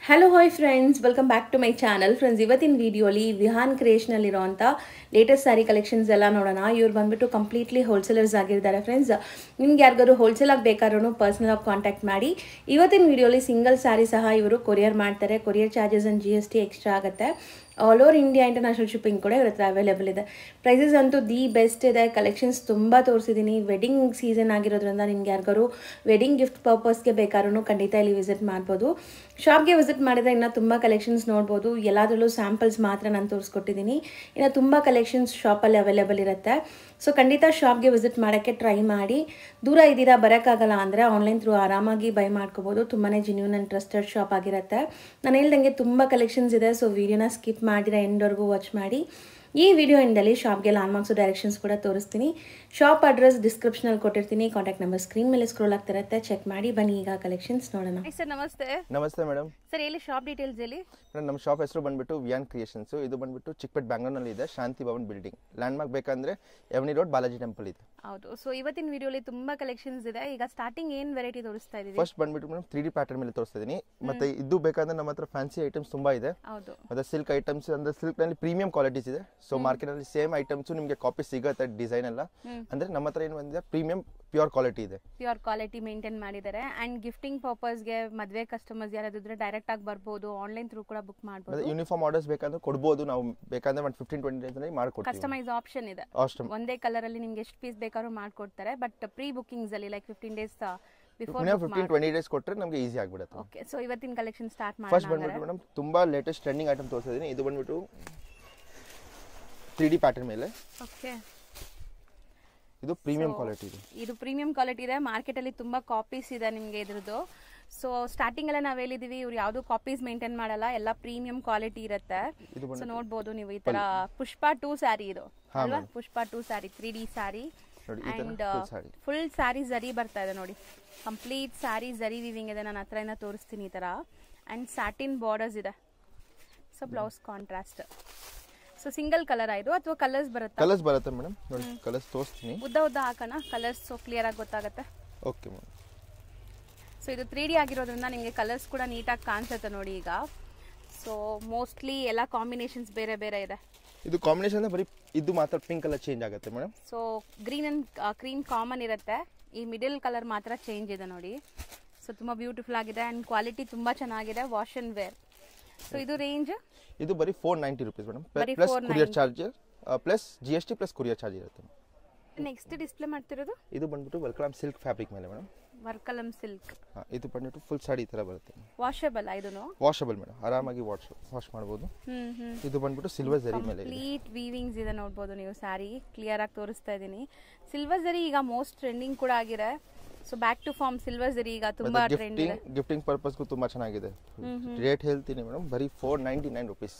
Hello hi friends, welcome back to my channel. Friends, ಇವತ್ತಿನ ವಿಡಿಯೋಲಿ ವಿಹಾನ್ ಕ್ರಿಯೇಷನಲ್ಲಿರುವಂಥ ಲೇಟೆಸ್ಟ್ ಸ್ಯಾರಿ ಕಲೆಕ್ಷನ್ಸ್ ಎಲ್ಲ ನೋಡೋಣ. ಇವ್ರು ಬಂದ್ಬಿಟ್ಟು ಕಂಪ್ಲೀಟ್ಲಿ ಹೋಲ್ಸೇಲರ್ಸ್ ಆಗಿದ್ದಾರೆ. ಫ್ರೆಂಡ್ಸ್, ನಿಮ್ಗೆ ಯಾರಿಗಾದ್ರು ಹೋಲ್ಸೇಲ್ ಆಗಿ ಬೇಕಾದ್ರೂ ಪರ್ಸನಲ್ ಆಗಿ ಕಾಂಟ್ಯಾಕ್ಟ್ ಮಾಡಿ. ಇವತ್ತಿನ ವಿಡಿಯೋಲಿ ಸಿಂಗಲ್ ಸ್ಯಾರಿ ಸಹ ಇವರು ಕೊರಿಯರ್ ಮಾಡ್ತಾರೆ. Courier charges and GST extra ಆಗುತ್ತೆ. All over India international shipping ಕೂಡ ಇವ್ರ ಹತ್ರ ಅವೈಲೇಬಲ್ ಇದೆ. ಪ್ರೈಸಸ್ ಅಂತೂ ದಿ ಬೆಸ್ಟ್ ಇದೆ. ಕಲೆಕ್ಷನ್ಸ್ ತುಂಬ ತೋರಿಸಿದ್ದೀನಿ. ವೆಡ್ಡಿಂಗ್ ಸೀಸನ್ ಆಗಿರೋದ್ರಿಂದ ನಿಮ್ಗೆ ಯಾರಿಗಾರು ವೆಡ್ಡಿಂಗ್ ಗಿಫ್ಟ್ ಪರ್ಪಸ್ಗೆ ಬೇಕಾದ್ರೂ ಖಂಡಿತ ಇಲ್ಲಿ ವಿಸಿಟ್ ಮಾಡ್ಬೋದು. ಶಾಪ್ಗೆ ವಿಸಿಟ್ ಮಾಡಿದರೆ ಇನ್ನೂ ತುಂಬ ಕಲೆಕ್ಷನ್ಸ್ ನೋಡ್ಬೋದು. ಎಲ್ಲದರಲ್ಲೂ ಸ್ಯಾಂಪಲ್ಸ್ ಮಾತ್ರ ನಾನು ತೋರಿಸ್ಕೊಟ್ಟಿದ್ದೀನಿ. ಇನ್ನು ತುಂಬ ಕಲೆಕ್ಷನ್ಸ್ ಶಾಪಲ್ಲಿ ಅವೈಲೇಬಲ್ ಇರುತ್ತೆ. ಸೊ ಖಂಡಿತ ಶಾಪ್ಗೆ ವಿಸಿಟ್ ಮಾಡೋಕ್ಕೆ ಟ್ರೈ ಮಾಡಿ. ದೂರ ಇದ್ದೀರಾ, ಬರೋಕ್ಕಾಗಲ್ಲ ಅಂದರೆ ಆನ್ಲೈನ್ ಥ್ರೂ ಆರಾಮಾಗಿ ಬೈ ಮಾಡ್ಕೋಬೋದು. ತುಂಬಾ ಜೆನ್ಯೂನ್ ಆ್ಯಂಡ್ ಟ್ರಸ್ಟೆಡ್ ಶಾಪ್ ಆಗಿರುತ್ತೆ. ನಾನು ಹೇಳ್ದಂಗೆ ತುಂಬ ಕಲೆಕ್ಷನ್ಸ್ ಇದೆ. ಸೊ ವಿಡಿಯೋನ ಸ್ಕಿಪ್ ಮಾಡಿದ್ರೆ ಎಂಡ್ವರೆಗೂ ವಾಚ್ ಮಾಡಿ. ಈ ವಿಡಿಯೋ ಎಂಡಲ್ಲಿ ಶಾಪ್ಗೆ ಲ್ಯಾಂಡ್ಮಾರ್ಕ್ಸು ಡೈರೆಕ್ಷನ್ಸ್ ಕೂಡ ತೋರಿಸ್ತೀನಿ. ಶಾಪ್ ಅಡ್ರೆಸ್ ಡಿಸ್ಕ್ರಿಪ್ಷನಲ್ಲಿ ಕೊಟ್ಟಿರ್ತೀನಿ. ಕಾಂಟ್ಯಾಕ್ಟ್ ನಂಬರ್ ಸ್ಕ್ರೀನ್ ಮೇಲೆ ಸ್ಕ್ರೋಲ್ ಆಗ್ತಿರುತ್ತೆ, ಚೆಕ್ ಮಾಡಿ. ಬನ್ನಿ ಈಗ ಕಲೆಕ್ಷನ್ಸ್ ನೋಡೋಣ. ಸರ್ ನಮಸ್ತೆ. ನಮಸ್ತೆ ಮೇಡಮ್. ಸರ್ ಎಲ್ಲಿ ಶಾಪ್ ಡೀಟೇಲ್ಸ್ ಹೇಳಿ. ನಮ್ಮ ಶಾಪ್ ಹೆಸರು ಬಂದ್ಬಿಟ್ಟು ವಿಯಾನ್ ಕ್ರಿಯೇಷನ್ಸ್. ಇದು ಬಂದ್ಬಿಟ್ಟು ಚಿಕ್ಕಪೇಟ್ ಬ್ಯಾಂಗ್ಳೂರ್ನಲ್ಲಿ ಇದೆ, ಶಾಂತಿ ಭವನ್ ಬಿಲ್ಡಿಂಗ್. ಲ್ಯಾಂಡ್ಮಾರ್ಕ್ ಬೇಕಂದ್ರೆ ಎವನಿ ರೋಡ್ ಬಾಲಾಜಿ ಟೆಂಪಲ್ ಇದೆ. ಹೌದು. ಸೊ ಇವತ್ತಿನ ವಿಡಿಯೋಲಿ ತುಂಬಾ ಕಲೆಕ್ಷನ್ಸ್ ಇದೆ. ಈಗ ಸ್ಟಾರ್ಟಿಂಗ್ ಏನ್ ವೆರೈಟಿ ತೋರಿಸ್ತಾ ಇದೀವಿ? ಫಸ್ಟ್ ಬಂದ್ಬಿಟ್ಟು ಮೇಡಮ್ 3D ಪ್ಯಾಟರ್ನ್ ಮೇಲೆ ತೋರಿಸ್ತಾ ಇದೀನಿ. ಮತ್ತೆ ಇದು ಬೇಕಂದ್ರೆ ನಮ್ಮ ಹತ್ರ ಫ್ಯಾನ್ಸಿ ಐಟಮ್ಸ್ ತುಂಬಾ ಇದೆ. ಹೌದು. ಮತ್ತೆ ಸಿಲ್ಕ್ ಐಟಮ್ಸ್ ಅಂದ್ರೆ ಸಿಲ್ಕ್ ನಲ್ಲಿ ಪ್ರೀಮಿಯಂ ಕ್ವಾಲಿಟೀಸ್ ಇದೆ. ಸೊ ಮಾರ್ಕೆಟ್ ಅಲ್ಲಿ ಸೇಮ್ ಐಟಮ್ಸ್ ನಿಮಗೆ ಕಾಪಿ ಸಿಗುತ್ತೆ ಡಿಸೈನ್ ಎಲ್ಲ. ಅಂದ್ರೆ ನಮ್ಮ ಹತ್ರ ಏನು ಬಂದಿದೆ ಪ್ರೀಮಿಯಂ ಪ್ಯೂರ್ ಕ್ವಾಲಿಟಿ ಇದೆ. ಪ್ಯೂರ್ ಕ್ವಾಲಿಟಿ ಮೇಂಟೈನ್ ಮಾಡಿದ್ದಾರೆ. ಅಂಡ್ ಗಿಫ್ಟಿಂಗ್ ಪರ್ಪಸ್ಗೆ ಮದುವೆ ಕಸ್ಟಮರ್ಸ್ ಯಾರಾದ್ರೂ ಡೈರೆಕ್ಟ್ ಆಗಿ ಬರ್ಬೋದು, ಆನ್ಲೈನ್ ಥ್ರೂ ಕೂಡ ಬುಕ್ ಮಾಡಬಹುದು. ಯೂನಿಫಾರ್ಮ್ ಆರ್ಡರ್ಸ್ ಬೇಕಂದ್ರೆ ಕೊಡಬಹುದು. ನಾವು ಬೇಕಂದ್ರೆ 15-20 ಡೇಸ್ ನಲ್ಲಿ ಮಾಡ್ಕೊಡ್ತೀವಿ. ಕಸ್ಟಮೈಸ್ ಆಪ್ಷನ್ ಇದೆ. ಒಂದೇ ಕಲರ್ ಅಲ್ಲಿ ನಿಮ್ಗೆ ಎಷ್ಟು ಪೀಸ್ ಬೇಕಾದ್ರೂ ಮಾಡ್ಕೊಡ್ತಾರೆ. ಬಟ್ ಪ್ರೀ ಬುಕಿಂಗ್ಸ್ ಅಲ್ಲಿ ಲೈಕ್ 15 ಡೇಸ್ ಬಿಫೋರ್ 15-20 ಡೇಸ್ ಕೊಟ್ಟರೆ ನಮಗೆ ಈಸಿ ಆಗಿಬಿಡುತ್ತೆ. ಓಕೆ. ಸೊ ಇವತ್ತಿನ ಕಲೆಕ್ಷನ್ ಸ್ಟಾರ್ಟ್ ಮಾಡೋಣ. ಫಸ್ಟ್ ಬಂದ್ಬಿಟ್ಟು ಮೇಡಮ್ ತುಂಬಾ ಲೇಟೆಸ್ಟ್ ಟ್ರೆಂಡಿಂಗ್ ಐಟಮ್ ತೋರಿಸ್ತಾ ಇದೀನಿ. ಇದು ಬಂದ್ಬಿಟ್ಟು 3D ಪ್ಯಾಟರ್ನ್ ಮೇಲೆ. ಓಕೆ. ಇದು ಪ್ರೀಮಿಯಂ ಕ್ವಾಲಿಟಿ ಇದೆ. ಇದು ಪ್ರೀಮಿಯಂ ಕ್ವಾಲಿಟಿ ಇದೆ. ಮಾರ್ಕೆಟ್ ಅಲ್ಲಿ ತುಂಬಾ ಕಾಪೀಸ್ ಇದೆ ನಿಮ್ಗೆ ಇದ್ರದ್ದು. ಸೊ ಸ್ಟಾರ್ಟಿಂಗ್ ಎಲ್ಲ ನಾವ್ ಹೇಳಿದೀವಿ, ಇವ್ರು ಯಾವ್ದು ಕಾಪೀಸ್ ಮೇಂಟೈನ್ ಮಾಡಲ್ಲ, ಎಲ್ಲ ಪ್ರೀಮಿಯಂ ಕ್ವಾಲಿಟಿ ಇರುತ್ತೆ. ಸೊ ನೋಡ್ಬೋದು ನೀವು ಈ ತರ ಪುಷ್ಪ 2 ಸ್ಯಾರಿ ಇದು ಅಲ್ವಾ? ಪುಷ್ಪ 2 sari 3D sari and full sari ಜರಿ ಬರ್ತಾ ಇದೆ ನೋಡಿ. ಕಂಪ್ಲೀಟ್ ಸ್ಯಾರಿ ಜರಿ ವಿವಿಂಗ್ ಇದೆ. ನಾನು ಹತ್ರ ತೋರಿಸ್ತೀನಿ ಈ ತರ. ಅಂಡ್ ಸ್ಯಾಟಿನ್ ಬಾರ್ಡರ್ಸ್ ಇದೆ. So blouse contrast. So single colour ಆಯ್ತು ಅಥವಾ ಕಲರ್ಸ್ ಬರುತ್ತೆ? ಕಲರ್ಸ್ ಬರುತ್ತೆ ಮೇಡಮ್. ನೋಡಿ ಕಲರ್ಸ್ ತೋರಿಸ್ತೀನಿ. ಉದ್ದ ಉದ್ದ ಹಾಕೋಣ ಕಲರ್ಸ್, ಸೊ ಕ್ಲಿಯರ್ ಆಗಿ ಗೊತ್ತಾಗುತ್ತೆ. Okay madam. ಸೊ ಇದು 3D ಆಗಿರೋದ್ರಿಂದ ನಿಮಗೆ ಕಲರ್ಸ್ ಕೂಡ ನೀಟಾಗಿ ಕಾಣಿಸುತ್ತೆ ನೋಡಿ ಈಗ. ಸೊ ಮೋಸ್ಟ್ಲಿ ಎಲ್ಲ ಕಾಂಬಿನೇಷನ್ಸ್ ಬೇರೆ ಬೇರೆ ಇದೆ. ಇದು ಕಾಂಬಿನೇಷನ್ ಬರೀ ಇದು ಮಾತ್ರ ಪಿಂಕ್ ಕಲರ್ ಚೇಂಜ್ ಆಗುತ್ತೆ madam. So green and cream common ಇರುತ್ತೆ. ಈ ಮಿಡಲ್ ಕಲರ್ ಮಾತ್ರ ಚೇಂಜ್ ಇದೆ ನೋಡಿ. ಸೊ ತುಂಬಾ ಬ್ಯೂಟಿಫುಲ್ ಆಗಿದೆ ಅಂಡ್ ಕ್ವಾಲಿಟಿ ತುಂಬಾ ಚೆನ್ನಾಗಿದೆ. Wash and wear. ಸೊ ಇದು ರೇಂಜ್ ಇದು ಬರೀ 490 rupees madam. Plus courier charge plus GST plus courier charge ಇರುತ್ತೆ. ನೆಕ್ಸ್ಟ್ ಡಿಸ್ಪ್ಲೇ ಮಾಡ್ತಿರೋದು ಇದು ಬಂದ್ಬಿಟ್ಟು ವರ್ಕಲಂ ಸಿಲ್ಕ್ ಫ್ಯಾಬ್ರಿಕ್ ಮೇಲೆ ಮೇಡಮ್. ವರ್ಕಲಂ ಸಿಲ್ಕ್. ಇದು ಬಂದ್ಬಿಟ್ಟು ಫುಲ್ ಸಾಡಿ ತರ ಬರುತ್ತೆ. ವಾಷಬಲ್ ಇದನ್ನು? ವಾಷಬಲ್ ಮೇಡಮ್, ಆರಾಮಾಗಿ ವಾಶ್ ಮಾಡಬಹುದು. ಇದು ಬಂದ್ಬಿಟ್ಟು ಸಿಲ್ವರ್ ಜರಿ ಮೇಲೆ ಕಂಪ್ಲೀಟ್ ವೀವಿಂಗ್ಸ್ ಇದೆ ನೋಡಬಹುದು ನೀವು. ಸ್ಯಾರಿ ಕ್ಲಿಯರ್ ಆಗಿ ತೋರಿಸ್ತಾ ಇದೀನಿ. ಸಿಲ್ವರ್ ಜರಿ ಈಗ ಮೋಸ್ಟ್ ಟ್ರೆಂಡಿಂಗ್ ಕೂಡ ಆಗಿದೆ. So back to form silver zari ಈಗ ತುಂಬಾ ಟ್ರೆಂಡ್ ಇದೆ. ಗಿಫ್ಟಿಂಗ್ ಪರ್ಪಸ್ಗೂ ತುಂಬಾ ಚೆನ್ನಾಗಿದೆ. ರೇಟ್ ಹೇಳ್ತೀನಿ ಮೇಡಮ್, ಬರೀ 499 ರೂಪೀಸ್.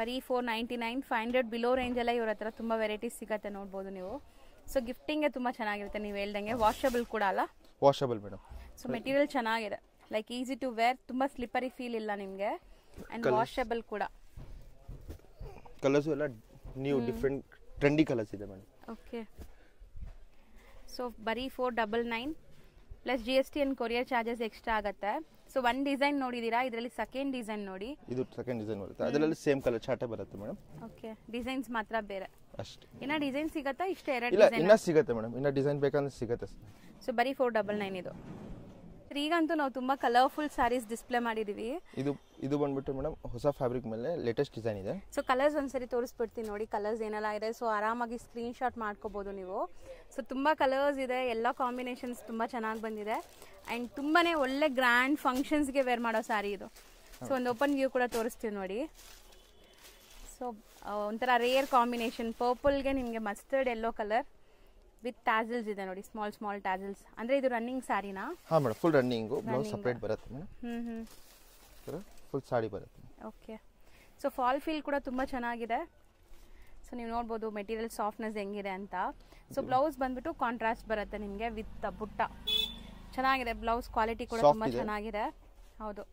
ಬರೀ 499. 500 ಬಿಲೋ ರೇಂಜ್ ಎಲ್ಲ ಇವ್ರ ಹತ್ರ ತುಂಬಾ ವೆರೈಟೀಸ್ ಸಿಗುತ್ತೆ ನೋಡಬಹುದು ನೀವು. ಸೊ ಗಿಫ್ಟಿಂಗ್ ತುಂಬಾ ಚೆನ್ನಾಗಿರುತ್ತೆ. ನೀವು ಹೇಳ್ದಂಗೆ ವಾಷಬಲ್ ಕೂಡ ಅಲ್ಲ? Washable madam. ಸೊ ಮೆಟೀರಿಯಲ್ ಚೆನ್ನಾಗಿದೆ. Like easy to wear. ತುಂಬಾ ಸ್ಲಿಪ್ಪರಿ ಫೀಲ್ ಇಲ್ಲ ನಿಮಗೆ. ಅಂಡ್ ವಾಷಬಲ್ ಕೂಡ. ಕಲರ್ಸ್ ಎಲ್ಲ ನ್ಯೂ ಡಿಫರೆಂಟ್ ಟ್ರೆಂಡಿ ಕಲರ್ಸ್ ಇದೆ ಮೇಡಮ್. ಓಕೆ. ಸೊ ಬರೀ 499 plus GST and courier charges extra ಆಗುತ್ತೆ. ಸೊ ಒನ್ ಡಿಸೈನ್ ನೋಡಿದೀರಾ, ಇದರಲ್ಲಿ ಸೆಕೆಂಡ್ ಡಿಸೈನ್ ನೋಡಿ. ಇದು ಸೆಕೆಂಡ್ ಡಿಸೈನ್ ಬರುತ್ತೆ. ಅದರಲ್ಲಿ ಸೇಮ್ ಕಲರ್ ಚಾರ್ಟ್ ಬರುತ್ತೆ ಮೇಡಮ್. ಓಕೆ. ಡಿಸೈನ್ಸ್ ಮಾತ್ರ ಬೇರೆ ಅಷ್ಟೇ. ಇನ್ನ ಡಿಸೈನ್ ಸಿಗತ್ತಾ? ಇಷ್ಟೇ ಎರಡು ಇಲ್ಲ, ಡಿಸೈನ್ ಇನ್ನ ಸಿಗುತ್ತೆ ಮೇಡಮ್. ಇನ್ನ ಡಿಸೈನ್ ಬೇಕಂದ್ರೆ ಸಿಗುತ್ತೆ. ಸೊ ಬರೀ 499 ಇದು. ಈಗಂತೂ ನಾವು ತುಂಬಾ ಕಲರ್ಫುಲ್ ಸ್ಯಾರೀಸ್ ಡಿಸ್ಪ್ಲೇ ಮಾಡಿದೀವಿ. ಇದು ಬಂದ್ಬಿಟ್ಟು ಮೇಡಮ್ ಹೊಸ ಫ್ಯಾಬ್ರಿಕ್ ಮೇಲೆ ಲೇಟೆಸ್ಟ್ ಡಿಸೈನ್ ಇದೆ. ಸೊ ಕಲರ್ಸ್ ಒಂದ್ಸರಿ ತೋರಿಸ್ಬಿಡ್ತೀನಿ ನೋಡಿ. ಕಲರ್ಸ್ ಏನೆಲ್ಲ ಇದೆ. ಸೊ ಆರಾಮಾಗಿ ಸ್ಕ್ರೀನ್ ಶಾಟ್ ಮಾಡ್ಕೋಬಹುದು ನೀವು. ಸೊ ತುಂಬಾ ಕಲರ್ಸ್ ಇದೆ. ಎಲ್ಲ ಕಾಂಬಿನೇಷನ್ಸ್ ತುಂಬಾ ಚೆನ್ನಾಗಿ ಬಂದಿದೆ. ಅಂಡ್ ತುಂಬಾನೇ ಒಳ್ಳೆ ಗ್ರ್ಯಾಂಡ್ ಫಂಕ್ಷನ್ಸ್ಗೆ ವೇರ್ ಮಾಡೋ ಸ್ಯಾರಿ ಇದು. ಸೊ ಒಂದು ಓಪನ್ ವ್ಯೂ ಕೂಡ ತೋರಿಸ್ತೀವಿ ನೋಡಿ. ಸೊ ಒಂಥರ ರೇರ್ ಕಾಂಬಿನೇಷನ್. ಪರ್ಪಲ್ಗೆ ನಿಮಗೆ mustard yellow colour with tassels ಇದೆ ನೋಡಿ. Small small tassels. ಅಂದ್ರೆ ಇದು ರನ್ನಿಂಗ್ ಸ್ಯಾರಿನಾ? ಹಾ madam, full running. Blouse separate ಬರುತ್ತೆ ಮೇಡಮ್. ಫುಲ್ ಸಾಡಿ ಬರುತ್ತೆ. ಓಕೆ. ಸೊ ಫಾಲ್ ಫೀಲ್ ಕೂಡ ತುಂಬಾ ಚೆನ್ನಾಗಿದೆ. ಸೊ ನೀವು ನೋಡ್ಬೋದು ಮೆಟೀರಿಯಲ್ ಸಾಫ್ಟ್ನೆಸ್ ಹೆಂಗಿದೆ ಅಂತ. ಸೊ ಬ್ಲೌಸ್ ಬಂದ್ಬಿಟ್ಟು ಕಾಂಟ್ರಾಸ್ಟ್ ಬರುತ್ತೆ ನಿಮಗೆ ವಿತ್ ಬುಟ್ಟ. ಚೆನ್ನಾಗಿದೆ. ಬ್ಲೌಸ್ ಕ್ವಾಲಿಟಿ ಕೂಡ ತುಂಬಾ ಚೆನ್ನಾಗಿದೆ. ಹೌದು.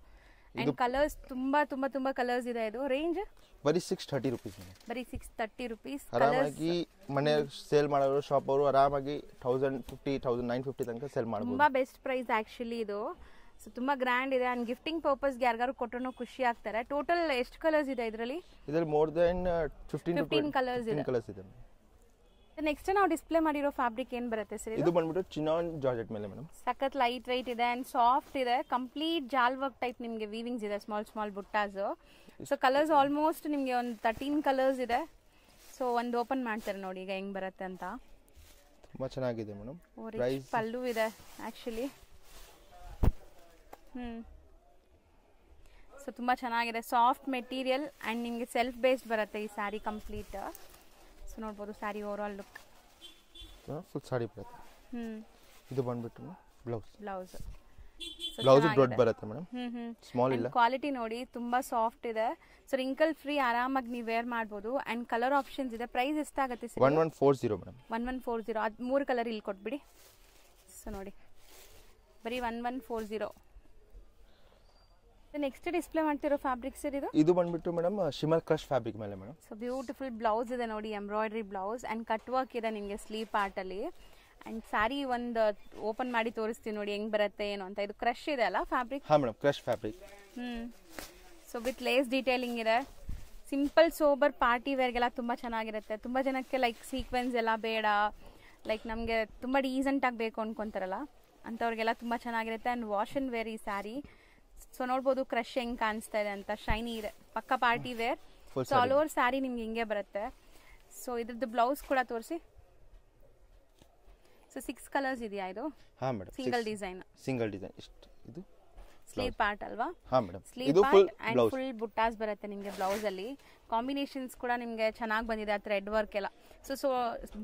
ಅಂಡ್ ಕಲರ್ಸ್ ತುಂಬಾ ತುಂಬಾ ತುಂಬಾ ಕಲರ್ಸ್ ಇದೆ. ಇದು ರೇಂಜ್ ಬರೀ 630 ರೂಪೀಸ್. ಬರೀ 630 ರೂಪೀಸ್. ಆರಾಮಾಗಿ ಮನೆ ಸೇಲ್ ಮಾಡೋರು, ಶಾಪ್ ಅವರು ಆರಾಮಾಗಿ 1050 1950 ತನಕ ಸೇಲ್ ಮಾಡಬಹುದು. ತುಂಬಾ ಬೆಸ್ಟ್ ಪ್ರೈಸ್ ಆಕ್ಚುಲಿ ಇದು. ಸೊ ತುಂಬ ಗ್ರ್ಯಾಂಡ್ ಇದೆ ಆ್ಯಂಡ್ ಗಿಫ್ಟಿಂಗ್ ಪರ್ಪಸ್ಗೆ ಯಾರಿಗಾರು ಕೊಟ್ಟರು ಖುಷಿ ಆಗ್ತಾರೆ. ಟೋಟಲ್ ಎಷ್ಟು ಕಲರ್ಸ್ ಇದೆ ಇದರಲ್ಲಿ? ಇದರಲ್ಲಿ ಮೋರ್ ದೆನ್ 15 ಕಲರ್ಸ್ ಇದೆ. ನೆಕ್ಸ್ಟ್ ನಾವು ಡಿಸ್ಪ್ಲೇ ಮಾಡಿರೋ ಫ್ಯಾಬ್ರಿಕ್ ಏನು ಬರುತ್ತೆ ಸರ್? ಇದು ಬಂದ್ಬಿಟ್ಟು ಚಿನಾನ್ ಜಾರ್ಜೆಟ್ ಮೇಲೆ ಮೇಡಮ್. ಸಖತ್ ಲೈಟ್ ವೆಯ್ಟ್ ಇದೆ ಆ್ಯಂಡ್ ಸಾಫ್ಟ್ ಇದೆ. ಕಂಪ್ಲೀಟ್ ಜಾಲ್ ವರ್ಕ್ ಟೈಪ್ ನಿಮಗೆ ವೀವಿಂಗ್ಸ್ ಇದೆ, ಸ್ಮಾಲ್ ಬುಟ್ಟಾಸು. ಸೊ ಕಲರ್ಸ್ ಆಲ್ಮೋಸ್ಟ್ ನಿಮಗೆ ಒಂದು 13 ಕಲರ್ಸ್ ಇದೆ. ಸೊ ಒಂದು ಓಪನ್ ಮಾಡ್ತಾರೆ ನೋಡಿ ಈಗ ಹೆಂಗ್ ಬರುತ್ತೆ ಅಂತ. ತುಂಬಾ ಚೆನ್ನಾಗಿದೆ ಮೇಡಮ್. ಪ್ರೈಸ್ ಪಲ್ಲು ಇದೆ ಆ್ಯಕ್ಚುಲಿ. ಸೊ ತುಂಬ ಚೆನ್ನಾಗಿದೆ, ಸಾಫ್ಟ್ ಮೆಟೀರಿಯಲ್ ಆ್ಯಂಡ್ ನಿಮಗೆ ಸೆಲ್ಫ್ ಬೇಸ್ಡ್ ಬರುತ್ತೆ ಈ ಸ್ಯಾರಿ ಕಂಪ್ಲೀಟ್. ಸೊ ನೋಡ್ಬೋದು sari over all look. Full sari ಬರುತ್ತೆ. ಇದು ಬಂದ್ಬಿಟ್ಟು ಬ್ಲೌಸ್ ದೊಡ್ಡ ಬರುತ್ತೆ ಮೇಡಮ್. ಸ್ಮಾಲ್ ಇಲ್ಲ. ಕ್ವಾಲಿಟಿ ನೋಡಿ ತುಂಬಾ ಸಾಫ್ಟ್ ಇದೆ. ಸೊ ರಿಂಕಲ್ ಫ್ರೀ ಆರಾಮಾಗಿ ನೀವು ವೇರ್ ಮಾಡ್ಬೋದು ಆ್ಯಂಡ್ ಕಲರ್ ಆಪ್ಷನ್ಸ್ ಇದೆ. ಪ್ರೈಸ್ ಎಷ್ಟಾಗುತ್ತೆ ಸರ್? 1140 ಮೇಡಮ್. 1140. ಅದು 3 ಕಲರ್ ಇಲ್ಲಿ ಕೊಟ್ಬಿಡಿ. ಸೊ ನೋಡಿ ಬರೀ 1140. ನೆಕ್ಸ್ಟ್ ಡಿಸ್ಪ್ಲೇ ಮಾಡ್ತಿರೋ ಫ್ಯಾಬ್ರಿಕ್ ಸರ್ ಇದು? ಇದು ಬಂದ್ಬಿಟ್ಟು ಮೇಡಮ್ ಶಿಮರ್ ಕ್ರಶ್ ಫ್ಯಾಬ್ರಿಕ್ ಮೇಲೆ ಮೇಡಮ್. ಸೊ ಬ್ಯೂಟಿಫುಲ್ ಬ್ಲೌಸ್ ಇದೆ ನೋಡಿ, embroidery blouse and cut work ಇದೆ ನಿಮಗೆ ಸ್ಲೀವ್ ಪಾರ್ಟಲ್ಲಿ. ಆ್ಯಂಡ್ ಸ್ಯಾರಿ ಒಂದು ಓಪನ್ ಮಾಡಿ ತೋರಿಸ್ತೀನಿ ನೋಡಿ ಹೆಂಗ್ ಬರುತ್ತೆ ಏನು ಅಂತ. ಇದು ಕ್ರಶ್ ಇದೆ ಅಲ್ಲ ಫ್ಯಾಬ್ರಿಕ್? ಹಾಂ madam, crush fabric. So with lace detailing ಇದೆ. ಸಿಂಪಲ್ ಸೋಬರ್ ಪಾರ್ಟಿ ವೇರ್ಗೆಲ್ಲ ತುಂಬ ಚೆನ್ನಾಗಿರುತ್ತೆ. ತುಂಬ ಜನಕ್ಕೆ ಲೈಕ್ ಸೀಕ್ವೆನ್ಸ್ ಎಲ್ಲ ಬೇಡ, ಲೈಕ್ ನಮಗೆ ತುಂಬ ಡೀಸೆಂಟಾಗಿ ಬೇಕು ಅನ್ಕೊಂತಾರಲ್ಲ ಅಂಥವ್ರಿಗೆಲ್ಲ ತುಂಬ ಚೆನ್ನಾಗಿರುತ್ತೆ. ಆ್ಯಂಡ್ ವಾಶ್ ಆ್ಯಂಡ್ ವೇರ್ ಈ ಸ್ಯಾರಿ. ಸೊ ನೋಡ್ಬೋದು ಕ್ರಶ್ ಹೆಂಗ್ ಕಾಣಿಸ್ತಾ ಇದೆ ಅಂತ, ಶೈನಿ ಇದೆ, ಪಕ್ಕ party wear. So all over sari ನಿಮ್ಗೆ ಹಿಂಗೆ ಬರುತ್ತೆ. ಸೊ ಇದ್ರದ್ದು ಬ್ಲೌಸ್ ಕೂಡ ತೋರಿಸಿ. ಸೊ 6 ಕಲರ್ಸ್ ಇದೆಯಾ ಇದು? ಹಾಂ ಮೇಡಮ್. ಸಿಂಗಲ್ ಡಿಸೈನ್ ಇಷ್ಟು. ಇದು ಸ್ಲೀವ್ ಪಾರ್ಟ್ ಅಲ್ವಾ? ಹಾಂ madam. Sleeve part and full ಬುಟ್ಟಾಸ್ ಬರುತ್ತೆ ನಿಮಗೆ ಬ್ಲೌಸ್ ಅಲ್ಲಿ. ಕಾಂಬಿನೇಷನ್ಸ್ ಕೂಡ ನಿಮಗೆ ಚೆನ್ನಾಗಿ ಬಂದಿದೆ, ಆ ಥ್ರೆಡ್ ವರ್ಕ್ ಎಲ್ಲ. ಸೊ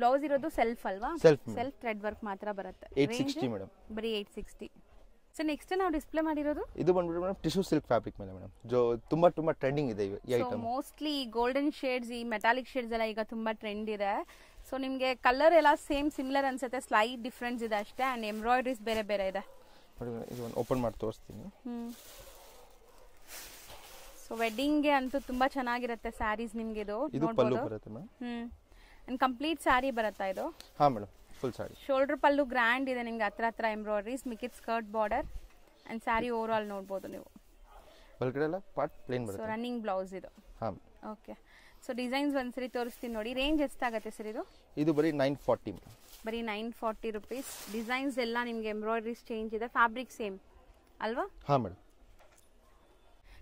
ಬ್ಲೌಸ್ ಇರೋದು ಸೆಲ್ಫ್ ಅಲ್ವಾ? ಸೆಲ್ಫ್ ಥ್ರೆಡ್ ವರ್ಕ್ ಮಾತ್ರ ಬರುತ್ತೆ. 860 ಮೇಡಮ್. ಬರೀ 860. ಸೊ ನೆಕ್ಸ್ಟ್ ನಾವು ಡಿಸ್ಪ್ಲೇ ಮಾಡಿರೋದು ಇದು ಬಂದ್ಬಿಟ್ಟು ಮೇಡಮ್ ಟಿಶ್ಯೂ ಸಿಲ್ಕ್ ಫ್ಯಾಬ್ರಿಕ್ ಮೇಲೆ ಮೇಡಮ್. ತುಂಬಾ ಟ್ರೆಂಡಿಂಗ್ ಇದೆ ಈ ಐಟಮ್. ಮೋಸ್ಟ್ಲಿ ಗೋಲ್ಡನ್ ಶೇಡ್ಸ್, ಈ ಮೆಟಾಲಿಕ್ ಶೇಡ್ಸ್ ಎಲ್ಲ ಈಗ ತುಂಬಾ ಟ್ರೆಂಡ್ ಇದೆ. ಸೊ ನಿಮಗೆ ಕಲರ್ ಎಲ್ಲ ಸೇಮ್ ಸಿಮಿಲರ್ ಅನ್ಸುತ್ತೆ, ಸ್ಲೈಟ್ ಡಿಫ್ರೆನ್ಸ್ ಇದೆ ಅಷ್ಟೇ. ಆ್ಯಂಡ್ ಎಂಬ್ರಾಯ್ಡ್ರೀಸ್ ಬೇರೆ ಬೇರೆ ಇದೆ. ಇದು ಒಂದು ಓಪನ್ ಮಾಡಿ ತೋರಿಸ್ತೀನಿ. ಸೊ ವೆಡ್ಡಿಂಗ್ಗೆ ಅಂತೂ ತುಂಬಾ ಚೆನ್ನಾಗಿರುತ್ತೆ ಸ್ಯಾರೀಸ್ ನಿಮ್ಗೆ. ಇದು ಪಲ್ಲು ಬರುತ್ತೆ ಮೇಡಮ್. ಅಂಡ್ ಕಂಪ್ಲೀಟ್ ಸ್ಯಾರಿ ಬರುತ್ತಾ ಇದು? ಹಾಂ madam, full sari. Shoulder pallu grand ಇದೆ ನಿಮ್ಗೆ, ಹತ್ರ ಎಂಬ್ರಾಯ್ಡ್ರೀಸ್, ಮಿಕ್ಕಿದ್ skirt border and sari over all ನೋಡ್ಬೋದು ನೀವು. ಒಳಗಡೆ ಎಲ್ಲ ಪಾರ್ಟ್ ಪ್ಲೇನ್ ಬರುತ್ತೆ. ಸೊ ರನ್ನಿಂಗ್ ಬ್ಲೌಸ್ ಇದು. ಹಾಂ ಓಕೆ. ಸೊ ಡಿಸೈನ್ಸ್ ಒಂದ್ಸರಿ ತೋರಿಸ್ತೀನಿ ನೋಡಿ. ರೇಂಜ್ ಎಷ್ಟಾಗುತ್ತೆ ಸರ್ ಇದು? ಇದು ಬರೀ 940 ಬರೀ 940 ರುಪೀಸ್. ಡಿಸೈನ್ಸ್ ಎಲ್ಲ ನಿಮಗೆ ಎಂಬ್ರಾಯ್ಡ್ರೀಸ್ ಚೇಂಜ್ ಇದೆ, ಫ್ಯಾಬ್ರಿಕ್ ಸೇಮ್ ಅಲ್ವಾ? ಹಾಂ ಮೇಡಮ್.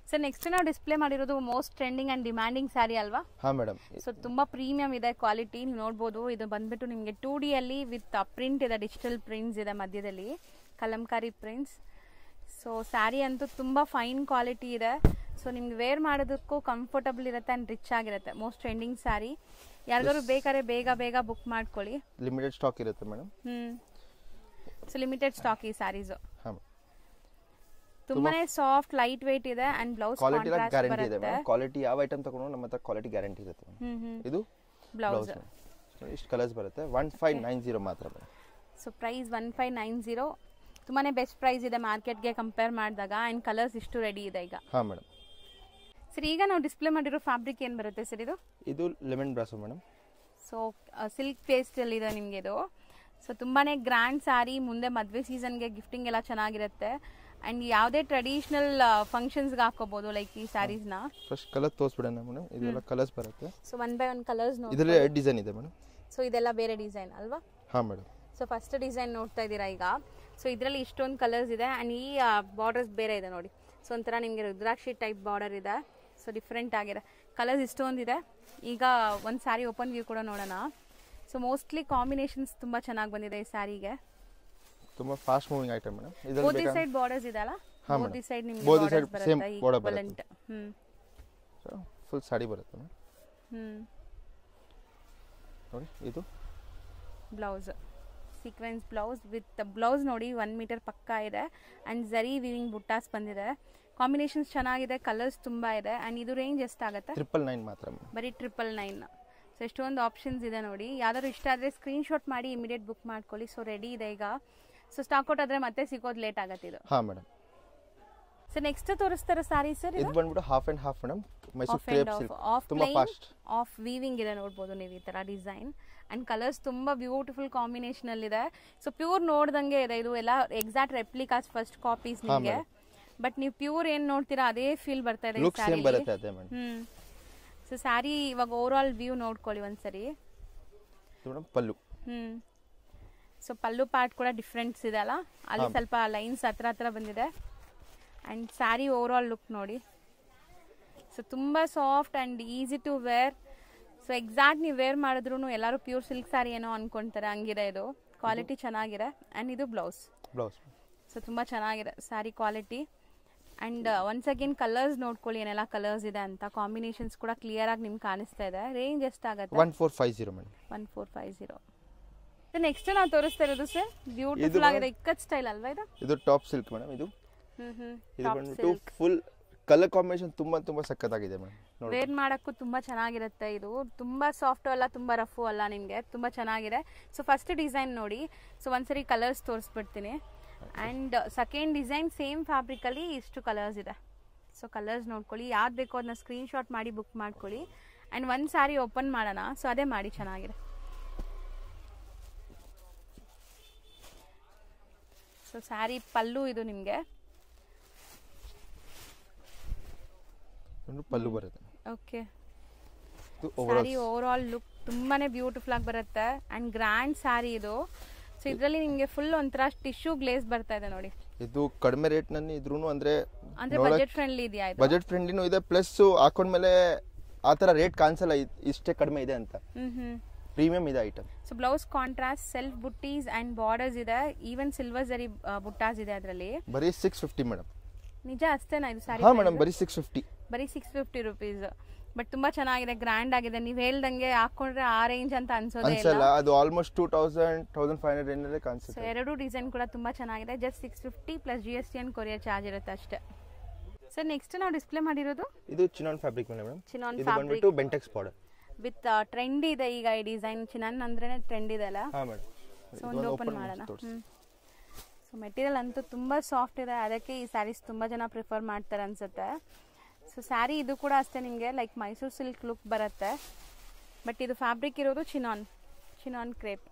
ಸರ್ ನೆಕ್ಸ್ಟ್ ನಾವು ಡಿಸ್ಪ್ಲೇ ಮಾಡಿರೋದು most trending and demanding sari ಅಲ್ವಾ? ಹಾಂ ಮೇಡಮ್. ಸೊ ತುಂಬಾ ಪ್ರೀಮಿಯಂ ಇದೆ ಕ್ವಾಲಿಟಿ, ನೀವು ನೋಡ್ಬೋದು. ಇದು ಬಂದ್ಬಿಟ್ಟು ನಿಮಗೆ 2D ಅಲ್ಲಿ ವಿತ್ ಪ್ರಿಂಟ್ ಇದೆ, ಡಿಜಿಟಲ್ ಪ್ರಿಂಟ್ಸ್ ಇದೆ ಮಧ್ಯದಲ್ಲಿ, ಕಲಂಕಾರಿ ಪ್ರಿಂಟ್ಸ್. ಸೊ ಸ್ಯಾರಿ ಅಂತೂ ತುಂಬ ಫೈನ್ ಕ್ವಾಲಿಟಿ ಇದೆ. ಸೊ ನಿಮ್ಗೆ ವೇರ್ ಮಾಡೋದಕ್ಕೂ ಕಂಫರ್ಟಬಲ್ ಇರುತ್ತೆ ಆ್ಯಂಡ್ ರಿಚ್ ಆಗಿರುತ್ತೆ. Most trending sari. ಯಾರಿಗಾರು ಬೇಕಾದ್ರೆ ಬೇಗ ಬುಕ್ ಮಾಡ್ಕೊಳ್ಳಿ. ಲಿಮಿಟೆಡ್ ಸ್ಟಾಕ್ ಇರುತ್ತೆ ಮೇಡಮ್. ಸೊ ಲಿಮಿಟೆಡ್ ಸ್ಟಾಕ್ ಈ ಸ್ಯಾರೀಸು. ಹಾಂ. ತುಂಬಾನೇ ಸಾಫ್ಟ್ ಲೈಟ್ ವೇಟ್ ಇದೆ ಅಂಡ್ ಬ್ಲೌಸ್ ಕ್ವಾಲಿಟಿ ಗ್ಯಾರಂಟಿ ಇದೆ ಮೇಡಮ್. ಕ್ವಾಲಿಟಿ ಯಾವ ಐಟಮ್ ತಗೊಂಡು ನಮ್ಮ ಹತ್ರ ಕ್ವಾಲಿಟಿ ಗ್ಯಾರಂಟಿ ಇರುತ್ತೆ. ಇದು ಬ್ಲೌಸ್. ಇಷ್ಟು ಕಲರ್ಸ್ ಬರುತ್ತೆ. 1590 ಮಾತ್ರ ಮೇಡಮ್. So price 1590. ತುಂಬಾನೇ ಬೆಸ್ಟ್ ಪ್ರೈಸ್ ಇದೆ ಮಾರ್ಕೆಟ್ಗೆ ಕಂಪೇರ್ ಮಾಡಿದಾಗ. ಅಂಡ್ ಕಲರ್ಸ್ ಇಷ್ಟು ರೆಡಿ ಇದೆ ಈಗ. ಹಾಂ ಮೇಡಮ್. ಸರ್ ಈಗ ನಾವು ಡಿಸ್ಪ್ಲೇ ಮಾಡಿರೋ ಫ್ಯಾಬ್ರಿಕ್ ಏನು ಬರುತ್ತೆ ಸರ್ ಇದು? ಇದು lemon brasso madam. So silk paste ಅಲ್ಲಿ ಇದೆ ನಿಮಗೆ ಇದು. ಸೊ ತುಂಬಾನೇ ಗ್ರ್ಯಾಂಡ್ ಸ್ಯಾರಿ, ಮುಂದೆ ಮದುವೆ ಸೀಸನ್ಗೆ ಗಿಫ್ಟಿಂಗ್ ಎಲ್ಲ ಚೆನ್ನಾಗಿರುತ್ತೆ. ಅಂಡ್ ಯಾವುದೇ ಟ್ರೆಡಿಷನಲ್ ಫಂಕ್ಷನ್ಸ್ಗೆ ಹಾಕೋಬಹುದು ಲೈಕ್ ಈ ಸ್ಯಾರೀಸ್ನ. ಫಸ್ಟ್ ಕಲರ್ ತೋರಿಸ್ಬಿಡೋಣ ಮೇಡಮ್. ಇದೆಲ್ಲ ಕಲರ್ಸ್ ಬರುತ್ತೆ. ಸೊ 1 by 1 ಕಲರ್ಸ್ ನೋಡಿ. ಇದರಲ್ಲಿ 2 ಡಿಸೈನ್ ಇದೆ ಮೇಡಮ್. ಸೊ ಇದೆಲ್ಲ ಬೇರೆ ಡಿಸೈನ್ ಅಲ್ವಾ? ಹಾಂ ಮೇಡಮ್. ಸೊ ಫಸ್ಟ್ ಡಿಸೈನ್ ನೋಡ್ತಾ ಇದ್ದೀರಾ ಈಗ. ಸೊ ಇದರಲ್ಲಿ ಇಷ್ಟೊಂದು ಕಲರ್ಸ್ ಇದೆ ಆ್ಯಂಡ್ ಈ ಬಾರ್ಡರ್ಸ್ ಬೇರೆ ಇದೆ ನೋಡಿ. ಸೊ ಒಂಥರ ನಿಮಗೆ ರುದ್ರಾಕ್ಷಿ ಟೈಪ್ ಬಾರ್ಡರ್ ಇದೆ. ಸೊ ಡಿಫ್ರೆಂಟ್ ಆಗಿದೆ. ಕಲರ್ಸ್ ಇಷ್ಟೊಂದಿದೆ. ಈಗ ಒಂದು ಸ್ಯಾರಿ ಓಪನ್ ವ್ಯೂ ಕೂಡ ನೋಡೋಣ. ಸೊ ಮೋಸ್ಟ್ಲಿ ಕಾಂಬಿನೇಷನ್ಸ್ ತುಂಬ ಚೆನ್ನಾಗಿ ಬಂದಿದೆ ಈ ಸ್ಯಾರಿಗೆ. ತುಂಬಾ ಫಾಸ್ಟ್ ಮೂವಿಂಗ್ ಐಟಮ್ ಮೇಡಮ್. ಇದರಲ್ಲಿ ಬೋತ್ ಸೈಡ್ ಬಾರ್ಡರ್ಸ್ ಇದೆ ಅಲ್ಲ? ಬೋತ್ ಸೈಡ್ ನಿಮಗೆ ಬೋತ್ ಬಾರ್ಡರ್ಸ್ ಸೈಡ್ ಸೇಮ್ ಬರುತ್ತೆ. ಬಾರ್ಡರ್ ಬರುತ್ತೆ. ಸೊ ಫುಲ್ ಸಾಡಿ ಬರುತ್ತೆ ಮೇಡಮ್. ನೋಡಿ ಇದು blouse, sequence blouse with blouse ನೋಡಿ 1 ಮೀಟರ್ ಪಕ್ಕ ಇದೆ ಆ್ಯಂಡ್ ಝರಿ ವಿವಿಂಗ್ ಬುಟ್ಟಾಸ್ ಬಂದಿದೆ. ಕಾಂಬಿನೇಷನ್ಸ್ ಚೆನ್ನಾಗಿದೆ, ಕಲರ್ಸ್ ತುಂಬ ಇದೆ. ಆ್ಯಂಡ್ ಇದು ರೇಂಜ್ ಎಷ್ಟಾಗುತ್ತೆ? 999 ಮಾತ್ರ. ಬರೀ 999. ಸೊ ಎಷ್ಟೊಂದು ಆಪ್ಷನ್ಸ್ ಇದೆ ನೋಡಿ. ಯಾವ್ದಾದ್ರು ಇಷ್ಟ ಆದರೆ ಸ್ಕ್ರೀನ್ಶಾಟ್ ಮಾಡಿ ಇಮಿಡಿಯೇಟ್ ಬುಕ್ ಮಾಡ್ಕೊಳ್ಳಿ. ಸೊ ರೆಡಿ ಇದೆ ಈಗ. ಸೊ ಸ್ಟಾಕ್ ಔಟ್ ಆದರೆ ಮತ್ತೆ ಸಿಗೋದು ಲೇಟ್ ಆಗುತ್ತೆ ಇದು. ಹಾಂ ಮೇಡಮ್. ಸೊ ನೆಕ್ಸ್ಟ್ ತೋರಿಸ್ತಾರ ಸಾರಿ ಸರ್ ಇದು ಬಂದ್ಬಿಟ್ಟು half and half madam, Mysuru crepe silk, ತುಂಬಾ ಫಾಸ್ಟ್ ಆಫ್ ವೀವಿಂಗ್ ಇದೆ ನೋಡ್ಬೋದು ನೀವು ಈ ತರ ಡಿಸೈನ್ ಅಂಡ್ ಕಲರ್ಸ್ ತುಂಬಾ ಬ್ಯೂಟಿಫುಲ್ ಕಾಂಬಿನೇಷನ್ ಅಲ್ಲಿ ಇದೆ. ಸೊ ಪ್ಯೂರ್ ನೋಡ್ದಂಗೆ ಇದೆ, ಇದು ಎಲ್ಲ ಎಕ್ಸಾಕ್ಟ್ ರೆಪ್ಲಿಕಾಸ್ ಫಸ್ಟ್ ಕಾಪೀಸ್ ನಿಮಗೆ. ಬಟ್ ನೀವು ಪ್ಯೂರ್ ಏನ್ ನೋಡ್ತೀರಾ ಅದೇ ಫೀಲ್ ಬರ್ತಾ ಇದೆ ಲುಕ್ ಸೇಮ್ ಬರುತ್ತೆ ಅದೇ ಮೇಡಮ್. ಸೊ ಸ್ಯಾರಿ ಇವಾಗ ಓವರ್ ಆಲ್ ವ್ಯೂ ನೋಡ್ಕೊಳ್ಳಿ ಒಂದ್ಸರಿ. Madam pallu, so pallu part ಕೂಡ ಡಿಫ್ರೆನ್ಸ್ ಇದೆ ಅಲ್ಲ, ಅಲ್ಲಿ ಸ್ವಲ್ಪ ಲೈನ್ಸ್ ಹತ್ರ ಬಂದಿದೆ. And sari over all look ನೋಡಿ. ಸೊ ತುಂಬ soft and easy to wear. So exact ನೀವು ವೇರ್ ಮಾಡಿದ್ರು ಎಲ್ಲರೂ ಪ್ಯೂರ್ ಸಿಲ್ಕ್ ಸ್ಯಾರಿ ಏನೋ ಅನ್ಕೊಂತಾರೆ, ಹಂಗಿದೆ ಇದು. ಕ್ವಾಲಿಟಿ ಚೆನ್ನಾಗಿದೆ. ಆ್ಯಂಡ್ ಇದು ಬ್ಲೌಸ್. ಸೊ ತುಂಬ ಚೆನ್ನಾಗಿದೆ sari quality. And once again colours ನೋಡ್ಕೊಳ್ಳಿ ಏನೆಲ್ಲ ಕಲರ್ಸ್ ಇದೆ ಅಂತ. ಕಾಂಬಿನೇಷನ್ಸ್ ಕೂಡ ಕ್ಲಿಯರ್ ಆಗಿ ನಿಮ್ಗೆ ಕಾಣಿಸ್ತಾ ಇದೆ. ರೇಂಜ್ ಎಷ್ಟಾಗುತ್ತೆ? 1450 ಮೇಡಮ್. 1450. ನೆಕ್ಸ್ಟ್ ನಾವು ತೋರಿಸ್ತಾ ಇರೋದು ಸರ್ ಬ್ಯೂಟಿಫುಲ್ ಆಗಿದೆ ಇಕ್ಕತ್ ಸ್ಟೈಲ್ ಅಲ್ವಾ ಇದು? ಇದು ಟಾಪ್ ಸಿಲ್ಕ್ ಮೇಡಮ್. ಇದು ಬಂದ್ಬಿಟ್ಟು ಫುಲ್ ಕಲರ್ ಕಾಂಬಿನೇಷನ್ ತುಂಬಾ ಸಕ್ಕತ್ತಾಗಿದೆ ಮೇಡಮ್. ವೇರ್ ಮಾಡಕ್ಕೂ ತುಂಬಾ ಚೆನ್ನಾಗಿರುತ್ತೆ. ಇದು ತುಂಬಾ ಸಾಫ್ಟ್ ಅಲ್ಲ, ತುಂಬಾ ರಫು ಅಲ್ಲ, ನಿಮಗೆ ತುಂಬಾ ಚೆನ್ನಾಗಿದೆ. ಸೊ ಫಸ್ಟ್ ಡಿಸೈನ್ ನೋಡಿ. ಸೊ ಒಂದ್ಸರಿ ಕಲರ್ಸ್ ತೋರಿಸ್ಬಿಡ್ತೀನಿ. And second design same fabric ಅಲ್ಲಿ ಇಷ್ಟು ಕಲರ್ಸ್ ಇದೆ. ಸೊ ಕಲರ್ಸ್ ನೋಡ್ಕೊಳ್ಳಿ, ಯಾವ್ದು ಬೇಕೋ ಅದನ್ನ ಸ್ಕ್ರೀನ್ ಶಾಟ್ ಮಾಡಿ ಬುಕ್ ಮಾಡ್ಕೊಳ್ಳಿ. ಅಂಡ್ ಒಂದ್ ಸ್ಯಾರಿ ಓಪನ್ ಮಾಡೋಣ. ಸೊ ಅದೇ ಮಾಡಿ, ಚೆನ್ನಾಗಿದೆ. ಸೊ ಸ್ಯಾರಿ ಪಲ್ಲು ಇದು ನಿಮಗೆ ಪಲ್ಲು ಬರುತ್ತೆ. Okay, sari over all look ತುಂಬಾನೇ ಬ್ಯೂಟಿಫುಲ್ ಆಗಿ ಬರುತ್ತೆ ಅಂಡ್ ಗ್ರ್ಯಾಂಡ್ ಸ್ಯಾರಿ ಇದು. ಸೊ ಇದರಲ್ಲಿ ನಿಮಗೆ ಫುಲ್ ಒಂಥರ ಟಿಶ್ಯೂ ಗ್ಲೇಸ್ ಬರ್ತಾ ಇದೆ ನೋಡಿ. ಇದು ಕಡಿಮೆ ರೇಟ್ ನಲ್ಲಿ ಇದ್ರೂನು ಅಂದ್ರೆ ಬಜೆಟ್ ಫ್ರೆಂಡ್ಲಿ ಇದೆಯಾ? ಬಜೆಟ್ ಫ್ರೆಂಡ್ಲಿನೂ ಇದೆ, ಪ್ಲಸ್ ಹಾಕೊಂಡ್ಮೇಲೆ ಆತರ ರೇಟ್ ಕಾಣಿಸಲ್ಲ, ಇಷ್ಟೇ ಕಡಿಮೆ ಇದೆ ಅಂತ. ಪ್ರೀಮಿಯಂ ಇದೆ item. So blouse contrast self ಬುಟ್ಟೀಸ್ and borders ಇದೆ. ಈವನ್ ಸಿಲ್ವರ್ ಜರಿ ಬುಟ್ಟಾಸ್ ಇದೆ ಅದರಲ್ಲಿ. ಬರೀ 650 ಮೇಡಮ್. ನಿಜ ಅಷ್ಟೇನಾ ಇದು ಸ್ಯಾರಿ? ಹಾ ಮೇಡಮ್, ಬರೀ 650. ಬರೀ 650 ರುಪೀಸ್. ಬಟ್ ತುಂಬಾ ಚೆನ್ನಾಗಿದೆ, ಗ್ರ್ಯಾಂಡ್ ಆಗಿದೆ. ನೀವು ಹೇಳ್ದಂಗೆ ಹಾಕೊಂಡ್ರೆ ಆ ರೇಂಜ್ ಅಂತ ಅನ್ಸೋದೇ ಇಲ್ಲ. ಅದು ಆಲ್ಮೋಸ್ಟ್ 2500 ರೇಂಜ್ ಅಲ್ಲಿ ಕಾಣಿಸುತ್ತೆ. ಸೊ ಎರಡು ಡಿಸೈನ್ ಕೂಡ ತುಂಬಾ ಚೆನ್ನಾಗಿದೆ. Just 650 plus GST and courier charge ಇರುತ್ತೆ ಅಷ್ಟೇ. ಸರ್ ನೆಕ್ಸ್ಟ್ ನಾವು ಡಿಸ್ಪ್ಲೇ ಮಾಡಿರೋದು ಇದು ಚಿನಾನ್ ಫ್ಯಾಬ್ರಿಕ್ ಮೇಡಮ್. ಚಿನಾನ್ ಇದು ಬಂದ್ಬಿಟ್ಟು ಬೆಂಟೆಕ್ಸ್ ಬಾರ್ಡರ್ ವಿತ್ ಟ್ರೆಂಡ್ ಇದೆ ಈಗ ಈ ಡಿಸೈನ್. ಚಿನಾನ್ ಅಂದ್ರೇನೆ ಟ್ರೆಂಡ್ ಇದೆ ಅಲ್ಲ. ಹಾ ಮೇಡಮ್. ಸೊ ಒಂದು ಓಪನ್ ಮಾಡೋಣ. ಸೊ ಮೆಟೀರಿಯಲ್ ಅಂತೂ ತುಂಬಾ ಸಾಫ್ಟ್ ಇದೆ, ಅದಕ್ಕೆ ಈ ಸ್ಯಾರೀಸ್ ತುಂಬಾ ಜನ ಪ್ರಿಫರ್ ಮಾಡ್ತಾರೆ ಅನ್ಸುತ್ತೆ. ಸೊ ಸ್ಯಾರಿ ಇದು ಕೂಡ ಅಷ್ಟೇ ನಿಮಗೆ ಲೈಕ್ ಮೈಸೂರು ಸಿಲ್ಕ್ ಲುಕ್ ಬರುತ್ತೆ. ಬಟ್ ಇದು ಫ್ಯಾಬ್ರಿಕ್ ಇರೋದು ಚಿನಾನ್ ಕ್ರೇಪ್.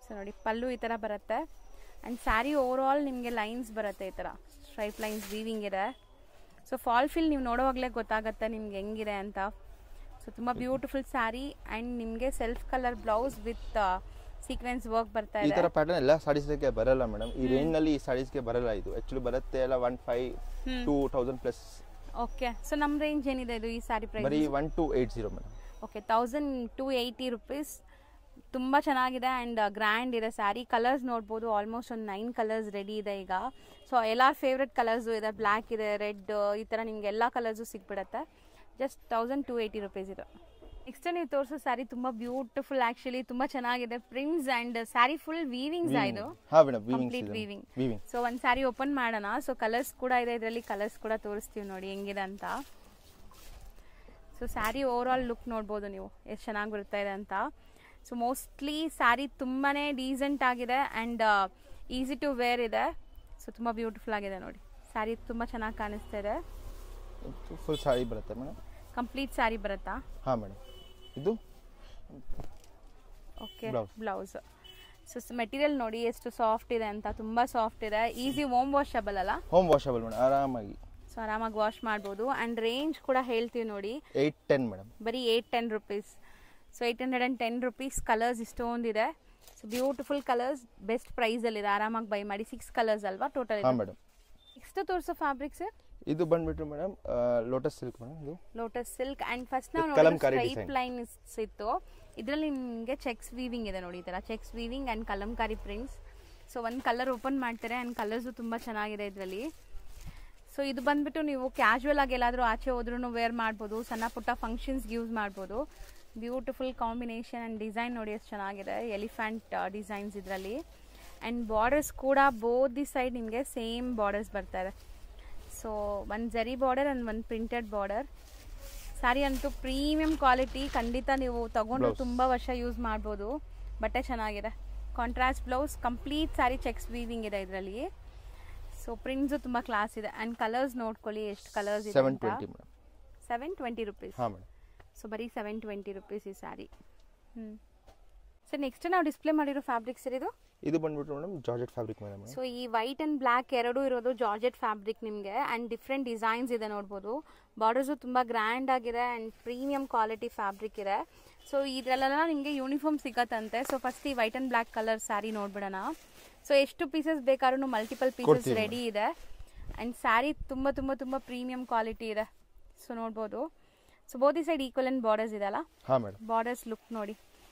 ಸೊ ನೋಡಿ ಪಲ್ಲು ಈ ಥರ ಬರುತ್ತೆ. ಆ್ಯಂಡ್ ಸ್ಯಾರಿ ಓವರ್ ಆಲ್ ನಿಮಗೆ ಲೈನ್ಸ್ ಬರುತ್ತೆ, ಈ ಥರ ಸ್ಟ್ರೈಪ್ ಲೈನ್ಸ್ ವೀವಿಂಗ್ ಇದೆ. ಸೊ ಫಾಲ್ ಫಿಲ್ ನೀವು ನೋಡೋವಾಗಲೇ ಗೊತ್ತಾಗುತ್ತೆ ನಿಮ್ಗೆ ಹೆಂಗಿದೆ ಅಂತ. ಸೊ ತುಂಬ ಬ್ಯೂಟಿಫುಲ್ ಸ್ಯಾರಿ ಆ್ಯಂಡ್ ನಿಮಗೆ self colour blouse with sequence work ಬರ್ತಾ ಇದೆ. ಈ ತರ ಪ್ಯಾಟರ್ನ್ ಎಲ್ಲ ಸಾರೀಸ್ಗೆ ಬರಲ್ಲ ಮೇಡಮ್, ಈ ರೇಂಜ್ ನಲ್ಲಿ ಈ ಸಾರೀಸ್ಗೆ ಬರಲ್ಲ. ಇದು ಆಕ್ಚುಲಿ ಬರುತ್ತೆ ಎಲ್ಲ 1500-2000 ಪ್ಲಸ್. ಓಕೆ, ಸೊ ನಮ್ಮ ರೇಂಜ್ ಏನಿದೆ ಇದು ಈ ಸ್ಯಾರಿ ಪ್ರೈಸ್? ಬರೀ 1280 ಮೇಡಮ್. Okay, 1280 rupees. ತುಂಬ ಚೆನ್ನಾಗಿದೆ ಆ್ಯಂಡ್ ಗ್ರ್ಯಾಂಡ್ ಇದೆ ಸ್ಯಾರಿ. ಕಲರ್ಸ್ ನೋಡ್ಬೋದು, ಆಲ್ಮೋಸ್ಟ್ ಒಂದು 9 ಕಲರ್ಸ್ ರೆಡಿ ಇದೆ ಈಗ. ಸೊ ಎಲ್ಲ ಫೇವ್ರೆಟ್ ಕಲರ್ಸು ಇದೆ, ಬ್ಲ್ಯಾಕ್ ಇದೆ, ರೆಡ್, ಈ ಥರ ನಿಮ್ಗೆ ಎಲ್ಲ ಕಲರ್ಸು ಸಿಕ್ಬಿಡುತ್ತೆ. ಜಸ್ಟ್ 1280 ರುಪೀಸ್ ಇದು. ನೆಕ್ಸ್ಟ್ ನೀವು ತೋರಿಸೋ ಸ್ಯಾರಿ ತುಂಬಾ ಬ್ಯೂಟಿಫುಲ್, ಆಕ್ಚುಲಿ ತುಂಬಾ ಚೆನ್ನಾಗಿದೆ. Prints and sari full weavings ಇದು, ಕಂಪ್ಲೀಟ್ ವೀವಿಂಗ್. ಸೊ ಒಂದ್ ಸ್ಯಾರಿ ಓಪನ್ ಮಾಡೋಣ. ಸೊ ಕಲರ್ಸ್ ಕೂಡ ಇದೆ ಇದರಲ್ಲಿ, ಕಲರ್ಸ್ ಕೂಡ ತೋರಿಸ್ತೀವಿ ನೋಡಿ ಹೆಂಗಿದೆ ಅಂತ. So sari over all look ನೋಡ್ಬೋದು ನೀವು ಎಷ್ಟು ಚೆನ್ನಾಗಿ ಬರ್ತಾ ಇದೆ ಅಂತ. ಸೊ ಮೋಸ್ಟ್ಲಿ ಸ್ಯಾರಿ ತುಂಬಾನೇ ಡೀಸೆಂಟ್ ಆಗಿದೆ ಅಂಡ್ ಈಸಿ ಟು ವೇರ್ ಇದೆ. ಸೊ ತುಂಬಾ ಬ್ಯೂಟಿಫುಲ್ ಆಗಿದೆ ನೋಡಿ, ಸ್ಯಾರಿ ತುಂಬಾ ಚೆನ್ನಾಗಿ ಕಾಣಿಸ್ತಾ ಇದೆ. ಫುಲ್ ಸ್ಯಾರಿ ಬರುತ್ತೆ ಮೇಡಮ್, ಕಂಪ್ಲೀಟ್ ಸ್ಯಾರಿ ಬರುತ್ತಾ? ಹಾ ಮೇಡಮ್. ಇದು ಓಕೆ, ಬ್ಲೌಸ್. ಸೊ ಮೆಟೀರಿಯಲ್ ನೋಡಿ ಎಷ್ಟು ಸಾಫ್ಟ್ ಇದೆ ಅಂತ, ತುಂಬಾ ಸಾಫ್ಟ್ ಇದೆ. ಈಸಿ ಹೋಮ್ ವಾಷಬಲ್ ಅಲ್ಲ? ಹೋಮ್ ವಾಷಬಲ್ ಮೇಡಮ್, ಆರಾಮಾಗಿ. ಸೊ ಆರಾಮಾಗಿ ವಾಶ್ ಮಾಡ್ಬೋದು. ಅಂಡ್ ರೇಂಜ್ ಕೂಡ ಹೇಳ್ತೀವಿ ನೋಡಿ, 810 ಮೇಡಮ್. ಬರೀ 810 ರುಪೀಸ್. So 810 rupees. ಕಲರ್ಸ್ ಇಷ್ಟೊಂದಿದೆ. So beautiful colours, best price ಅಲ್ಲಿ ಇದೆ, ಆರಾಮಾಗಿ ಬೈ ಮಾಡಿ. 6 ಕಲರ್ಸ್ ಅಲ್ವಾ ಟೋಟಲ್? ಹಾ ಮೇಡಮ್. ನೆಕ್ಸ್ಟ್ ತೋರಿಸೋ ಫ್ಯಾಬ್ರಿಕ್ ಸರ್? ಇದು ಬಂದ್ಬಿಟ್ಟು ಮೇಡಮ್ ಲೋಟಸ್ ಸಿಲ್ಕ್ ಮೇಡಮ್. ಇದು ಲೋಟಸ್ ಸಿಲ್ಕ್ ಅಂಡ್ ಫಸ್ಟ್ ನಾವು ನೋಡಿ ಸ್ಟ್ರೈಪ್ ಲೈನ್ಸ್ ಇತ್ತು, ಇದರಲ್ಲಿ ನಿಮಗೆ ಚೆಕ್ಸ್ ವೀವಿಂಗ್ ಇದೆ ನೋಡಿ, ಈ ತರ cheques weaving and Kalamkari prints. So ಒಂದು ಕಲರ್ ಓಪನ್ ಮಾಡ್ತಾರೆ ಅಂಡ್ ಕಲರ್ಸು ತುಂಬಾ ಚೆನ್ನಾಗಿದೆ ಇದರಲ್ಲಿ. ಸೊ ಇದು ಬಂದ್ಬಿಟ್ಟು ನೀವು ಕ್ಯಾಶುವಲ್ ಆಗಿ ಎಲ್ಲಾದರೂ ಆಚೆ ಹೋದ್ರೂ ವೇರ್ ಮಾಡ್ಬೋದು, ಸಣ್ಣ ಪುಟ್ಟ ಫಂಕ್ಷನ್ಸ್ಗೆ ಯೂಸ್ ಮಾಡ್ಬೋದು. ಬ್ಯೂಟಿಫುಲ್ ಕಾಂಬಿನೇಷನ್ ಅಂಡ್ ಡಿಸೈನ್ ನೋಡಿ ಎಷ್ಟು ಚೆನ್ನಾಗಿದೆ, ಎಲಿಫೆಂಟ್ ಡಿಸೈನ್ಸ್ ಇದರಲ್ಲಿ. ಅಂಡ್ ಬಾರ್ಡರ್ಸ್ ಕೂಡ ಬೋತ್ ದಿ ಸೈಡ್ ನಿಮಗೆ ಸೇಮ್ ಬಾರ್ಡರ್ಸ್ ಬರ್ತಾ ಇದೆ. ಸೊ ಒಂದು ಜರಿ ಬಾರ್ಡರ್ ಅಂಡ್ ಒಂದು ಪ್ರಿಂಟೆಡ್ ಬಾರ್ಡರ್. ಸ್ಯಾರಿ ಅಂತೂ ಪ್ರೀಮಿಯಂ ಕ್ವಾಲಿಟಿ, ಖಂಡಿತ ನೀವು ತಗೊಂಡು ತುಂಬ ವರ್ಷ ಯೂಸ್ ಮಾಡ್ಬೋದು. ಬಟ್ಟೆ ಚೆನ್ನಾಗಿದೆ. Contrast blouse, complete sari cheques weaving ಇದೆ ಇದರಲ್ಲಿ. ಸೊ ಪ್ರಿಂಟ್ಸು ತುಂಬ ಕ್ಲಾಸ್ ಇದೆ ಆ್ಯಂಡ್ ಕಲರ್ಸ್ ನೋಡ್ಕೊಳ್ಳಿ ಎಷ್ಟು ಕಲರ್ಸ್ ಇದೆ 720 ಮೇಡಮ್. 720 ರುಪೀಸ್. ಹಾಂ ಮೇಡಮ್. ಸೊ ಬರೀ 720 ರುಪೀಸ್ ಈ ಸ್ಯಾರಿ. ಸರ್ ನೆಕ್ಸ್ಟ್ ನಾವು ಡಿಸ್ಪ್ಲೇ ಮಾಡಿರೋ ಫ್ಯಾಬ್ರಿಕ್ ಸರ್ ಇದು ಬಂದ್ಬಿಟ್ಟು madam georgette fabric madam. So ಈ ವೈಟ್ ಆ್ಯಂಡ್ ಬ್ಲ್ಯಾಕ್ ಎರಡೂ ಇರೋದು ಜಾರ್ಜೆಟ್ ಫ್ಯಾಬ್ರಿಕ್ ನಿಮಗೆ ಆ್ಯಂಡ್ ಡಿಫ್ರೆಂಟ್ ಡಿಸೈನ್ಸ್ ಇದೆ ನೋಡ್ಬೋದು. ಬಾರ್ಡರ್ಸು ತುಂಬ ಗ್ರ್ಯಾಂಡ್ ಆಗಿದೆ ಆ್ಯಂಡ್ ಪ್ರೀಮಿಯಂ ಕ್ವಾಲಿಟಿ ಫ್ಯಾಬ್ರಿಕ್ ಇದೆ. ಸೊ ಇದರಲ್ಲೆಲ್ಲ ನಿಮಗೆ ಯೂನಿಫಾರ್ಮ್ ಸಿಗತ್ತಂತೆ. ಸೊ ಫಸ್ಟ್ ಈ white and black colour sari ನೋಡ್ಬಿಡೋಣ. ಸೊ ಎಷ್ಟು ಪೀಸಸ್ ಬೇಕಾದ್ರೂ ಮಲ್ಟಿಪಲ್ ಪೀಸಸ್ ರೆಡಿ ಇದೆ ಆ್ಯಂಡ್ ಸ್ಯಾರಿ ತುಂಬ ತುಂಬ ತುಂಬ ಪ್ರೀಮಿಯಂ ಕ್ವಾಲಿಟಿ ಇದೆ. ಸೊ ನೋಡ್ಬೋದು. So both side equal and borders ಇದೆ ಅಲ್ಲ. ಹಾಂ ಮೇಡಮ್. ಬಾರ್ಡರ್ಸ್ ಲುಕ್ ನೋಡಿ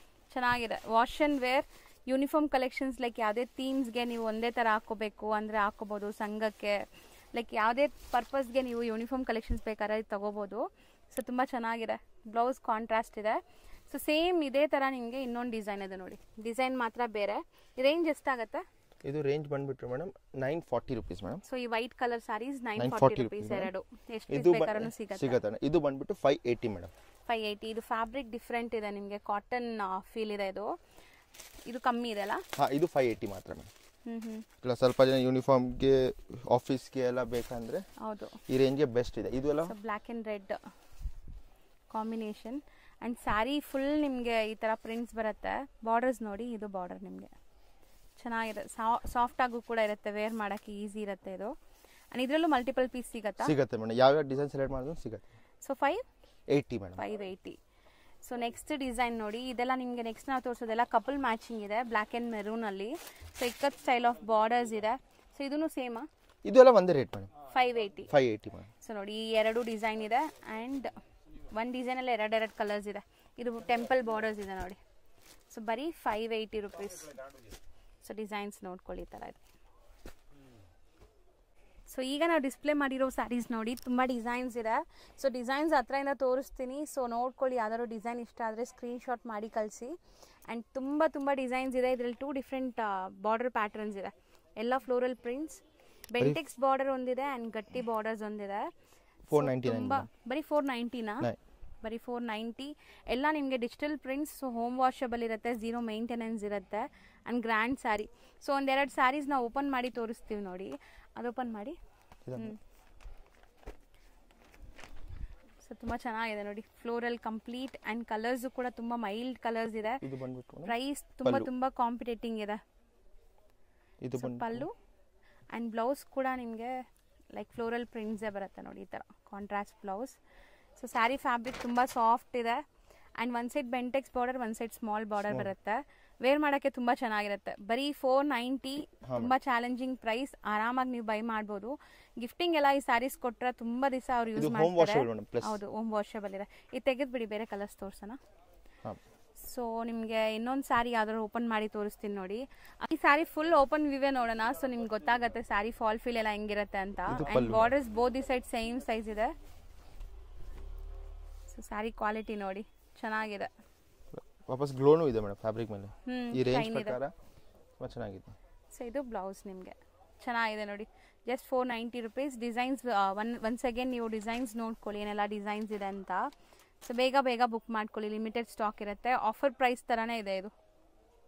ಚೆನ್ನಾಗಿದೆ. Wash and wear uniform collections like ಯಾವುದೇ ಥೀಮ್ಸ್ಗೆ ನೀವು ಒಂದೇ ಥರ ಹಾಕ್ಕೋಬೇಕು ಅಂದರೆ ಹಾಕ್ಕೋಬೋದು. ಸಂಘಕ್ಕೆ ಲೈಕ್ ಯಾವುದೇ ಪರ್ಪಸ್ಗೆ ನೀವು ಯೂನಿಫಾರ್ಮ್ ಕಲೆಕ್ಷನ್ಸ್ ಬೇಕಾದ್ರೆ ತೊಗೋಬೋದು. ಸೊ ತುಂಬ ಚೆನ್ನಾಗಿದೆ. ಬ್ಲೌಸ್ ಕಾಂಟ್ರಾಸ್ಟ್ ಇದೆ. ಸೊ ಸೇಮ್ ಇದೇ ಥರ ನಿಮಗೆ ಇನ್ನೊಂದು ಡಿಸೈನ್ ಇದೆ ನೋಡಿ. ಡಿಸೈನ್ ಮಾತ್ರ ಬೇರೆ. ರೇಂಜ್ ಎಷ್ಟಾಗುತ್ತೆ? ಇದು ರೇಂಜ್ ಬಂದ್ಬಿಟ್ಟು ಮೇಡಮ್ 940 ರುಪೀಸ್ ಮೇಡಮ್. ಸೊ ಈ ವೈಟ್ ಕಲರ್ ಸ್ಯಾರೀಸ್ 940 ರುಪೀಸ್ ಎರಡು. ಎಷ್ಟು ಪೀಸ್ ಬೇಕಾದ್ರೂ ಸಿಗುತ್ತೆ. ಇದು ಬಂದ್ಬಿಟ್ಟು 580 ಮೇಡಮ್. 580. ಇದು ಫ್ಯಾಬ್ರಿಕ್ ಡಿಫ್ರೆಂಟ್ ಇದೆ ನಿಮಗೆ. ಕಾಟನ್ ಫೀಲ್ ಇದೆ. ಇದು ಕಮ್ಮಿ ಇದೆ ಅಲ್ಲ. ಹಾಂ ಇದು 580 ಮಾತ್ರ ಮೇಡಮ್. ಇಲ್ಲ ಸ್ವಲ್ಪ ಜನ ಯೂನಿಫಾರ್ಮ್ಗೆ ಆಫೀಸ್ಗೆ ಎಲ್ಲ ಬೇಕಂದ್ರೆ ಹೌದು ಈ ರೇಂಜ್ಗೆ ಬೆಸ್ಟ್ ಇದೆ. ಇದು ಎಲ್ಲ black and red combination and sari full ನಿಮಗೆ ಈ ಥರ ಪ್ರಿಂಟ್ಸ್ ಬರುತ್ತೆ. ಬಾರ್ಡರ್ಸ್ ನೋಡಿ. ಇದು ಬಾರ್ಡರ್ ನಿಮಗೆ ಚೆನ್ನಾಗಿದೆ. ಸಾಫ್ಟ್ ಆಗು ಕೂಡ ಇರುತ್ತೆ. ವೇರ್ ಮಾಡೋಕ್ಕೆ ಈಸಿ ಇರುತ್ತೆ ಇದು. ಆ್ಯಂಡ್ ಇದರಲ್ಲೂ ಮಲ್ಟಿಪಲ್ ಪೀಸ್ ಸಿಗುತ್ತೆ ಮೇಡಮ್. ಯಾವ ಡಿಸೈನ್ ಸೆಲೆಕ್ಟ್ ಮಾಡಿದ್ರು ಸಿಗುತ್ತೆ. So 580 madam. 580. So next design ನೋಡಿ. ಇದೆಲ್ಲ ನಿಮಗೆ ನೆಕ್ಸ್ಟ್ ನಾವು ತೋರಿಸೋದೆಲ್ಲ ಕಪಲ್ ಮ್ಯಾಚಿಂಗ್ ಇದೆ ಬ್ಲ್ಯಾಕ್ ಆ್ಯಂಡ್ ಮೆರೂನಲ್ಲಿ. So ikat style of borders ಇದೆ. ಸೊ ಇದೂ ಸೇಮಾ? ಇದೆಲ್ಲ ಒಂದೇ ರೇಟ್ ಮೇಡಮ್. 580 ಮೇಡಮ್. ಸೊ ನೋಡಿ ಈ ಎರಡು ಡಿಸೈನ್ ಇದೆ ಆ್ಯಂಡ್ ಒಂದು ಡಿಸೈನಲ್ಲಿ ಎರಡೆರಡು ಕಲರ್ಸ್ ಇದೆ. ಇದು ಟೆಂಪಲ್ ಬಾರ್ಡರ್ಸ್ ಇದೆ ನೋಡಿ. ಸೊ ಬರೀ 580 ರುಪೀಸ್. ಸೊ ಡಿಸೈನ್ಸ್ ನೋಡ್ಕೊಳ್ಳಿ ಈ ಥರ ಇದೆ. ಸೊ ಈಗ ನಾವು ಡಿಸ್ಪ್ಲೇ ಮಾಡಿರೋ ಸ್ಯಾರೀಸ್ ನೋಡಿ ತುಂಬ ಡಿಸೈನ್ಸ್ ಇದೆ. ಸೊ ಡಿಸೈನ್ಸ್ ಹತ್ರದಿಂದ ತೋರಿಸ್ತೀನಿ. ಸೊ ನೋಡ್ಕೊಳ್ಳಿ. ಯಾವ್ದಾದ್ರು ಡಿಸೈನ್ ಇಷ್ಟ ಆದರೆ ಸ್ಕ್ರೀನ್ಶಾಟ್ ಮಾಡಿ ಕಳಿಸಿ. ಆ್ಯಂಡ್ ತುಂಬ ತುಂಬ ಡಿಸೈನ್ಸ್ ಇದೆ. ಇದರಲ್ಲಿ 2 ಡಿಫ್ರೆಂಟ್ ಬಾರ್ಡರ್ ಪ್ಯಾಟರ್ನ್ಸ್ ಇದೆ. ಎಲ್ಲ ಫ್ಲೋರಲ್ ಪ್ರಿಂಟ್ಸ್. ಬೆಂಟೆಕ್ಸ್ ಬಾರ್ಡರ್ ಒಂದಿದೆ ಆ್ಯಂಡ್ ಗಟ್ಟಿ ಬಾರ್ಡರ್ಸ್ ಒಂದಿದೆ. 499 ಬರೀ 490ನಾ? ಬರೀ 490. ಎಲ್ಲ ನಿಮಗೆ digital prints. So home washable ಇರುತ್ತೆ. 0 ಮೇಂಟೆನೆನ್ಸ್ ಇರುತ್ತೆ ಆ್ಯಂಡ್ ಗ್ರ್ಯಾಂಡ್ ಸ್ಯಾರಿ. ಸೊ ಒಂದೆರಡು ಸ್ಯಾರೀಸ್ ನಾವು ಓಪನ್ ಮಾಡಿ ತೋರಿಸ್ತೀವಿ ನೋಡಿ. ಅದು ಓಪನ್ ಮಾಡಿ. ಸೊ ತುಂಬ ಚೆನ್ನಾಗಿದೆ ನೋಡಿ. ಫ್ಲೋರಲ್ ಕಂಪ್ಲೀಟ್ ಆ್ಯಂಡ್ ಕಲರ್ಸು ಕೂಡ ತುಂಬ ಮೈಲ್ಡ್ ಕಲರ್ಸ್ ಇದೆ. ಪ್ರೈಸ್ ತುಂಬ ತುಂಬ ಕಾಂಪಿಟೇಟಿಂಗ್ ಇದೆ. ಪಲ್ಲು ಆ್ಯಂಡ್ ಬ್ಲೌಸ್ ಕೂಡ ನಿಮಗೆ ಲೈಕ್ ಫ್ಲೋರಲ್ ಪ್ರಿಂಟ್ಸೇ ಬರುತ್ತೆ ನೋಡಿ ಈ ಥರ contrast blouse. So sari fabric ತುಂಬ ಸಾಫ್ಟ್ ಇದೆ ಆ್ಯಂಡ್ ಒಂದು ಸೈಡ್ ಬೆಂಟೆಕ್ಸ್ ಬಾರ್ಡರ್ ಒಂದು ಸೈಡ್ ಸ್ಮಾಲ್ ಬಾರ್ಡರ್ ಬರುತ್ತೆ. ವೇರ್ ಮಾಡೋಕ್ಕೆ ತುಂಬ ಚೆನ್ನಾಗಿರುತ್ತೆ. ಬರೀ 490. ತುಂಬ ಚಾಲೆಂಜಿಂಗ್ ಪ್ರೈಸ್. ಆರಾಮಾಗಿ ನೀವು ಬೈ ಮಾಡ್ಬೋದು. ಗಿಫ್ಟಿಂಗ್ ಎಲ್ಲ ಈ ಸ್ಯಾರೀಸ್ ಕೊಟ್ಟರೆ ತುಂಬ ದಿವಸ ಅವ್ರು ಯೂಸ್ ಮಾಡ್ತಾರೆ. ಹೌದು ಹೋಮ್ ವಾಷಬಲ್ ಇದೆ. ಇದು ತೆಗೆದ್ಬಿಡಿ. ಬೇರೆ ಕಲರ್ಸ್ ತೋರ್ಸೋಣ. ಸೊ ನಿಮಗೆ ಇನ್ನೊಂದು ಸ್ಯಾರಿ ಯಾವ್ದಾದ್ರು ಓಪನ್ ಮಾಡಿ ತೋರಿಸ್ತೀನಿ ನೋಡಿ. ಈ ಸ್ಯಾರಿ ಫುಲ್ ಓಪನ್ ವಿವೇ ನೋಡೋಣ. ಸೊ ನಿಮ್ಗೆ ಗೊತ್ತಾಗುತ್ತೆ ಸ್ಯಾರಿ ಫಾಲ್ ಫೀಲ್ ಎಲ್ಲ ಹೆಂಗಿರುತ್ತೆ ಅಂತ. And borders ಬೋದಿ side same size ಇದೆ. ಸೊ ಸ್ಯಾರಿ ಕ್ವಾಲಿಟಿ ನೋಡಿ ಚೆನ್ನಾಗಿದೆ. ವಾಪಸ್ ಗ್ಲೋನು ಇದೆ ಮೇಡಮ್ ಫ್ಯಾಬ್ರಿಕ್ ಮೇಲೆ. ಈ ರೇಂಜ್ ಪ್ರಕಾರ ತುಂಬಾ ಚೆನ್ನಾಗಿದೆ. ಸೊ ಇದು ಬ್ಲೌಸ್ ನಿಮಗೆ ಚೆನ್ನಾಗಿದೆ ನೋಡಿ. Just 490 rupees. Designs once again ನೀವು ಡಿಸೈನ್ಸ್ ನೋಡ್ಕೊಳ್ಳಿ ಏನೆಲ್ಲ ಡಿಸೈನ್ಸ್ ಇದೆ ಅಂತ. ಸೊ ಬೇಗ ಬೇಗ ಬುಕ್ ಮಾಡ್ಕೊಳ್ಳಿ. ಲಿಮಿಟೆಡ್ ಸ್ಟಾಕ್ ಇರುತ್ತೆ. ಆಫರ್ ಪ್ರೈಸ್ ಥರನೇ ಇದೆ ಇದು.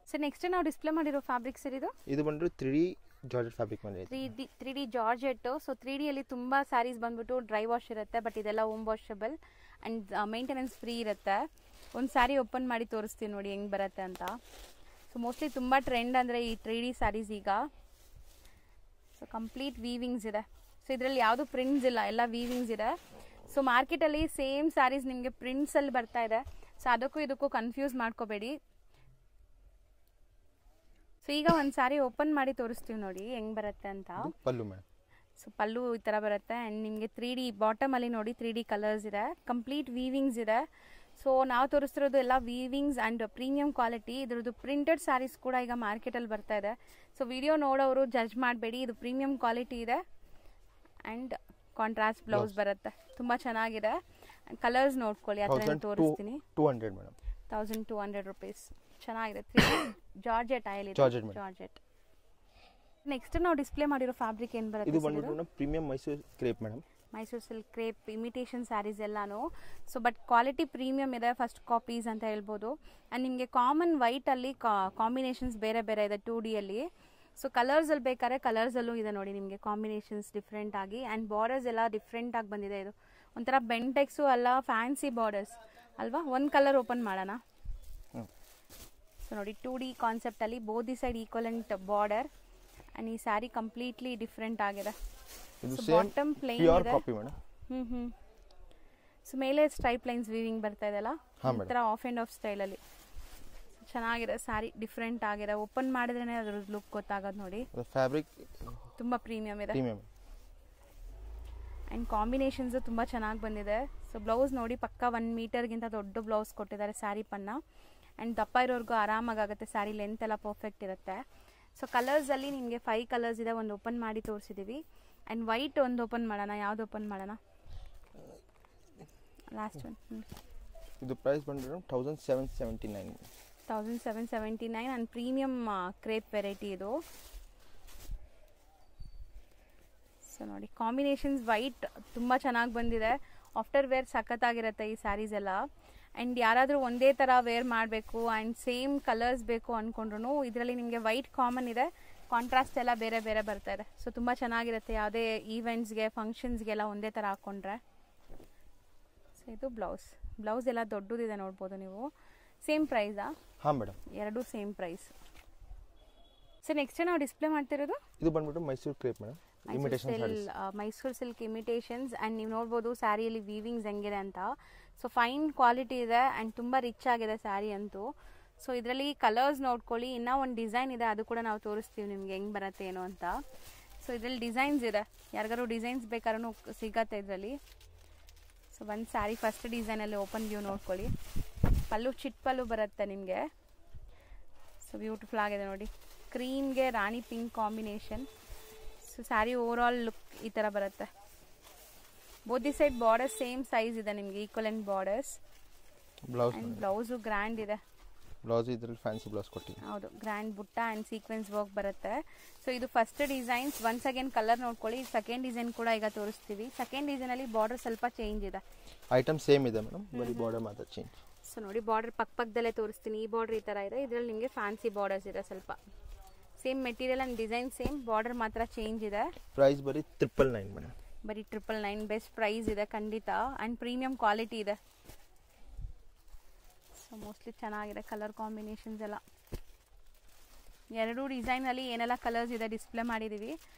ಸೊ ನೆಕ್ಸ್ಟ್ ನಾವು ಡಿಸ್ಪ್ಲೇ ಮಾಡಿರೋ ಫ್ಯಾಬ್ರಿಕ್ ಸರ್ ಇದು ಬಂದು 3D ಜಾರ್ಜೆಟ್ ಫ್ಯಾಬ್ರಿಕ್ ಮೇಲೆ 3D ಜಾರ್ಜೆಟ್. ಸೊ 3Dಯಲ್ಲಿ ತುಂಬ ಸ್ಯಾರೀಸ್ ಬಂದ್ಬಿಟ್ಟು ಡ್ರೈ ವಾಶ್ ಇರುತ್ತೆ. ಬಟ್ ಇದೆಲ್ಲ home washable and maintenance free ಇರುತ್ತೆ. ಒಂದು ಸ್ಯಾರಿ ಓಪನ್ ಮಾಡಿ ತೋರಿಸ್ತೀನಿ ನೋಡಿ ಹೆಂಗೆ ಬರುತ್ತೆ ಅಂತ. ಸೊ ಮೋಸ್ಟ್ಲಿ ತುಂಬ ಟ್ರೆಂಡ್ ಅಂದರೆ ಈ 3D ಸ್ಯಾರೀಸ್ ಈಗ. ಸೊ ಕಂಪ್ಲೀಟ್ ವೀವಿಂಗ್ಸ್ ಇದೆ. ಸೊ ಇದರಲ್ಲಿ ಯಾವುದು ಪ್ರಿಂಟ್ಸ್ ಇಲ್ಲ. ಎಲ್ಲ ವೀವಿಂಗ್ಸ್ ಇದೆ. ಸೊ ಮಾರ್ಕೆಟಲ್ಲಿ ಸೇಮ್ ಸ್ಯಾರೀಸ್ ನಿಮಗೆ ಪ್ರಿಂಟ್ಸಲ್ಲಿ ಬರ್ತಾ ಇದೆ. ಸೊ ಅದಕ್ಕೂ ಇದಕ್ಕೂ ಕನ್ಫ್ಯೂಸ್ ಮಾಡ್ಕೋಬೇಡಿ. ಸೊ ಈಗ ಒಂದು ಸ್ಯಾರಿ ಓಪನ್ ಮಾಡಿ ತೋರಿಸ್ತೀವಿ ನೋಡಿ ಹೆಂಗೆ ಬರುತ್ತೆ ಅಂತ. ಸೊ ಪಲ್ಲು ಈ ಥರ ಬರುತ್ತೆ ಆ್ಯಂಡ್ ನಿಮಗೆ 3D ಬಾಟಮಲ್ಲಿ ನೋಡಿ 3D ಕಲರ್ಸ್ ಇದೆ. ಕಂಪ್ಲೀಟ್ ವೀವಿಂಗ್ಸ್ ಇದೆ. ಸೊ ನಾವು ತೋರಿಸ್ತಿರೋದು ಎಲ್ಲ ವೀವಿಂಗ್ಸ್ ಆ್ಯಂಡ್ ಪ್ರೀಮಿಯಂ ಕ್ವಾಲಿಟಿ. ಇದ್ರದ್ದು ಪ್ರಿಂಟೆಡ್ ಸ್ಯಾರೀಸ್ ಕೂಡ ಈಗ ಮಾರ್ಕೆಟಲ್ಲಿ ಬರ್ತಾ ಇದೆ. ಸೊ ವಿಡಿಯೋ ನೋಡೋರು ಜಡ್ಜ್ ಮಾಡಬೇಡಿ. ಇದು ಪ್ರೀಮಿಯಂ ಕ್ವಾಲಿಟಿ ಇದೆ ಆ್ಯಂಡ್ ಕಾಂಟ್ರಾಸ್ಟ್ ಬ್ಲೌಸ್ ಬರುತ್ತೆ. ತುಂಬ ಚೆನ್ನಾಗಿದೆ. ಕಲರ್ಸ್ ನೋಡ್ಕೊಳ್ಳಿ. ಆ ಥರ ತೋರಿಸ್ತೀನಿ. 200 ಮೇಡಮ್. 1200 ರುಪೀಸ್. ಚೆನ್ನಾಗಿದೆ. 3D ಜಾರ್ಜೆಟ್ ಆಯಿಲ್ ಇದೆ. ಜಾರ್ಜೆಟ್. ನೆಕ್ಸ್ಟ್ ನಾವು ಡಿಸ್ಪ್ಲೇ ಮಾಡಿರೋ ಫ್ಯಾಬ್ರಿಕ್ ಏನು ಬರುತ್ತೆ? ಇದು ಬಂದ್ಬಿಟ್ಟು premium Mysore crepe madam. Mysore silk crepe imitation saris ಎಲ್ಲಾನು. ಸೊ ಬಟ್ ಕ್ವಾಲಿಟಿ ಪ್ರೀಮಿಯಮ್ ಇದೆ. ಫಸ್ಟ್ ಕಾಪೀಸ್ ಅಂತ ಹೇಳ್ಬೋದು. ಆ್ಯಂಡ್ ನಿಮಗೆ ಕಾಮನ್ ವೈಟಲ್ಲಿ ಕಾಂಬಿನೇಷನ್ಸ್ ಬೇರೆ ಬೇರೆ ಇದೆ 2Dಯಲ್ಲಿ. ಸೊ ಕಲರ್ಸಲ್ಲಿ ಬೇಕಾದ್ರೆ ಕಲರ್ಸಲ್ಲೂ ಇದೆ ನೋಡಿ ನಿಮಗೆ ಕಾಂಬಿನೇಷನ್ಸ್ ಡಿಫ್ರೆಂಟ್ ಆಗಿ. ಆ್ಯಂಡ್ ಬಾರ್ಡರ್ಸ್ ಎಲ್ಲ ಡಿಫ್ರೆಂಟ್ ಆಗಿ ಬಂದಿದೆ. ಇದು ಒಂಥರ ಬೆಂಟೆಕ್ಸು ಅಲ್ಲ, ಫ್ಯಾನ್ಸಿ ಬಾರ್ಡರ್ಸ್ ಅಲ್ವಾ. ಒಂದು ಕಲರ್ ಓಪನ್ ಮಾಡೋಣ. ಸೊ ನೋಡಿ 2D ಕಾನ್ಸೆಪ್ಟಲ್ಲಿ both side equivalent border. And ಈ ಸ್ಯಾರಿ ಕಂಪ್ಲೀಟ್ಲಿ ಡಿಫ್ರೆಂಟ್ ಆಗಿದೆ. ಬಾಟಮ್ ಪ್ಲೇನ್ ಇದೆ. ಸೊ ಮೇಲೆ ಸ್ಟ್ರೈಪ್ ಲೈನ್ಸ್ ವೀವಿಂಗ್ ಬರ್ತಾ ಇದೆಲ್ಲ, ಈ ಥರ ಆಫ್ ಆ್ಯಂಡ್ ಆಫ್ ಸ್ಟೈಲಲ್ಲಿ ಚೆನ್ನಾಗಿದೆ ಸ್ಯಾರಿ. ಡಿಫ್ರೆಂಟ್ ಆಗಿದೆ. ಓಪನ್ ಮಾಡಿದ್ರೇ ಅದ್ರ ಲುಕ್ ಗೊತ್ತಾಗೋದು ನೋಡಿ. ಫ್ಯಾಬ್ರಿಕ್ ತುಂಬ ಪ್ರೀಮಿಯಮ್ ಇದೆ. ಆ್ಯಂಡ್ ಕಾಂಬಿನೇಷನ್ಸು ತುಂಬ ಚೆನ್ನಾಗಿ ಬಂದಿದೆ. ಸೊ ಬ್ಲೌಸ್ ನೋಡಿ ಪಕ್ಕ 1 ಮೀಟರ್ಗಿಂತ ದೊಡ್ಡ ಬ್ಲೌಸ್ ಕೊಟ್ಟಿದ್ದಾರೆ ಸ್ಯಾರಿ ಪನ್ನ. ಆ್ಯಂಡ್ ದಪ್ಪ ಇರೋರ್ಗೂ ಆರಾಮಾಗುತ್ತೆ. ಸ್ಯಾರಿ ಲೆಂತ್ ಎಲ್ಲ ಪರ್ಫೆಕ್ಟ್ ಇರುತ್ತೆ. ಸೊ ಕಲರ್ಸಲ್ಲಿ ನಿಮಗೆ 5 ಕಲರ್ಸ್ ಇದೆ. ಒಂದು ಓಪನ್ ಮಾಡಿ ತೋರಿಸಿದ್ದೀವಿ. ಆ್ಯಂಡ್ ವೈಟ್ ಒಂದು ಓಪನ್ ಮಾಡೋಣ. ಯಾವ್ದು ಓಪನ್ ಮಾಡೋಣ? Last one. ಇದು ಪ್ರೈಸ್ ಬಂದು 1779. 1779 ಆ್ಯಂಡ್ ಪ್ರೀಮಿಯಮ್ ಕ್ರೇಪ್ ವೆರೈಟಿ ಇದು. ಸೊ ನೋಡಿ ಕಾಂಬಿನೇಷನ್ಸ್ ವೈಟ್ ತುಂಬ ಚೆನ್ನಾಗಿ ಬಂದಿದೆ. ಆಫ್ಟರ್ ವೇರ್ ಸಖತ್ತಾಗಿರುತ್ತೆ ಈ ಸ್ಯಾರೀಸ್ ಎಲ್ಲ. ಆ್ಯಂಡ್ ಯಾರಾದರೂ ಒಂದೇ ಥರ ವೇರ್ ಮಾಡಬೇಕು ಆ್ಯಂಡ್ ಸೇಮ್ ಕಲರ್ಸ್ ಬೇಕು ಅಂದ್ಕೊಂಡ್ರು ಇದರಲ್ಲಿ ನಿಮಗೆ ವೈಟ್ ಕಾಮನ್ ಇದೆ, ಕಾಂಟ್ರಾಸ್ಟ್ ಎಲ್ಲ ಬೇರೆ ಬೇರೆ ಬರ್ತಾ ಇದೆ. ಸೊ ತುಂಬ ಚೆನ್ನಾಗಿರುತ್ತೆ ಯಾವುದೇ ಈವೆಂಟ್ಸ್ಗೆ ಫಂಕ್ಷನ್ಸ್ಗೆಲ್ಲ ಒಂದೇ ಥರ ಹಾಕ್ಕೊಂಡ್ರೆ. ಸೊ ಇದು ಬ್ಲೌಸ್ ಎಲ್ಲ ದೊಡ್ಡದಿದೆ ನೋಡ್ಬೋದು ನೀವು. ಸೇಮ್ ಪ್ರೈಸಾ? ಹಾಂ ಮೇಡಮ್, ಎರಡು ಸೇಮ್ ಪ್ರೈಸ್. ಸೊ ನೆಕ್ಸ್ಟ್ ನಾವು ಡಿಸ್ಪ್ಲೇ ಮಾಡ್ತಿರೋದು ಇದು ಬಂದ್ಬಿಟ್ಟು Mysuru crepe madam, Mysore silk imitations. And ನೀವು ನೋಡ್ಬೋದು ಸ್ಯಾರಿಯಲ್ಲಿ ವೀವಿಂಗ್ಸ್ ಹೆಂಗಿದೆ ಅಂತ. ಸೊ ಫೈನ್ ಕ್ವಾಲಿಟಿ ಇದೆ ಆ್ಯಂಡ್ ತುಂಬ ರಿಚ್ ಆಗಿದೆ ಸ್ಯಾರಿ ಅಂತೂ. ಸೊ ಇದರಲ್ಲಿ ಕಲರ್ಸ್ ನೋಡ್ಕೊಳ್ಳಿ. ಇನ್ನೂ ಒಂದು ಡಿಸೈನ್ ಇದೆ, ಅದು ಕೂಡ ನಾವು ತೋರಿಸ್ತೀವಿ ನಿಮ್ಗೆ ಹೆಂಗೆ ಬರುತ್ತೆ ಏನು ಅಂತ. ಸೊ ಇದರಲ್ಲಿ ಡಿಸೈನ್ಸ್ ಇದೆ, ಯಾರಿಗಾರು ಡಿಸೈನ್ಸ್ ಬೇಕಾದ್ರೂ ಸಿಗತ್ತೆ ಇದರಲ್ಲಿ. ಸೊ ಒಂದು ಸ್ಯಾರಿ ಫಸ್ಟ್ ಡಿಸೈನಲ್ಲಿ ಓಪನ್ ವ್ಯೂ ನೋಡ್ಕೊಳ್ಳಿ. ಪಲ್ಲು ಚಿಟ್ ಪಲ್ಲು ಬರುತ್ತೆ ನಿಮಗೆ. ಸೊ ಬ್ಯೂಟಿಫುಲ್ ಆಗಿದೆ ನೋಡಿ. ಕ್ರೀಮ್ಗೆ rani pink combination. So sari over all look ಈ ಥರ ಬರುತ್ತೆ. Both side borders same size ಇದೆ ನಿಮಗೆ, equivalent borders. And blouse grand ಇದೆ. ಬ್ಲೌಸ್ ಇದರಲ್ಲಿ ಫ್ಯಾನ್ಸಿ ಬ್ಲೌಸ್ ಕೊಟ್ಟಿದೆ. ಹೌದು, grand butta and sequence work ಬರುತ್ತೆ. ಸೊ ಇದು first designs. Once again colour ನೋಡ್ಕೊಳ್ಳಿ. ಸೆಕೆಂಡ್ ಡಿಸೈನ್ ಕೂಡ ಈಗ ತೋರಿಸ್ತೀವಿ. ಸೆಕೆಂಡ್ ಡಿಸೈನಲ್ಲಿ ಬಾರ್ಡರ್ ಸ್ವಲ್ಪ ಚೇಂಜ್ ಇದೆ. ಐಟಮ್ ಸೇಮ್ ಇದೆ ಮೇಡಮ್, ಬರೀ ಬಾರ್ಡರ್ ಮಾತ್ರ ಚೇಂಜ್. ಸೊ ನೋಡಿ ಬಾರ್ಡರ್ ಪಕ್ಕದಲ್ಲೇ ತೋರಿಸ್ತೀನಿ. ಈ ಬಾರ್ಡರ್ ಈ ಥರ ಇದೆ, ಇದರಲ್ಲಿ ನಿಮಗೆ ಫ್ಯಾನ್ಸಿ ಬಾರ್ಡರ್ಸ್ ಇದೆ ಸ್ವಲ್ಪ. Same material and design same, border ಮಾತ್ರ ಚೇಂಜ್ ಇದೆ. ಪ್ರೈಸ್ ಬರೀ 999 ಮೇಡಮ್. ಬರೀ 999 ಬೆಸ್ಟ್ ಪ್ರೈಸ್ ಇದೆ ಖಂಡಿತ. ಆ್ಯಂಡ್ ಪ್ರೀಮಿಯಂ ಕ್ವಾಲಿಟಿ ಇದೆ. ಸೊ ಮೋಸ್ಟ್ಲಿ ಚೆನ್ನಾಗಿದೆ ಕಲರ್ ಕಾಂಬಿನೇಷನ್ಸ್ ಎಲ್ಲ. ಎರಡು ಡಿಸೈನಲ್ಲಿ ಏನೆಲ್ಲ ಕಲರ್ಸ್ ಇದೆ ಡಿಸ್ಪ್ಲೇ ಮಾಡಿದ್ದೀವಿ.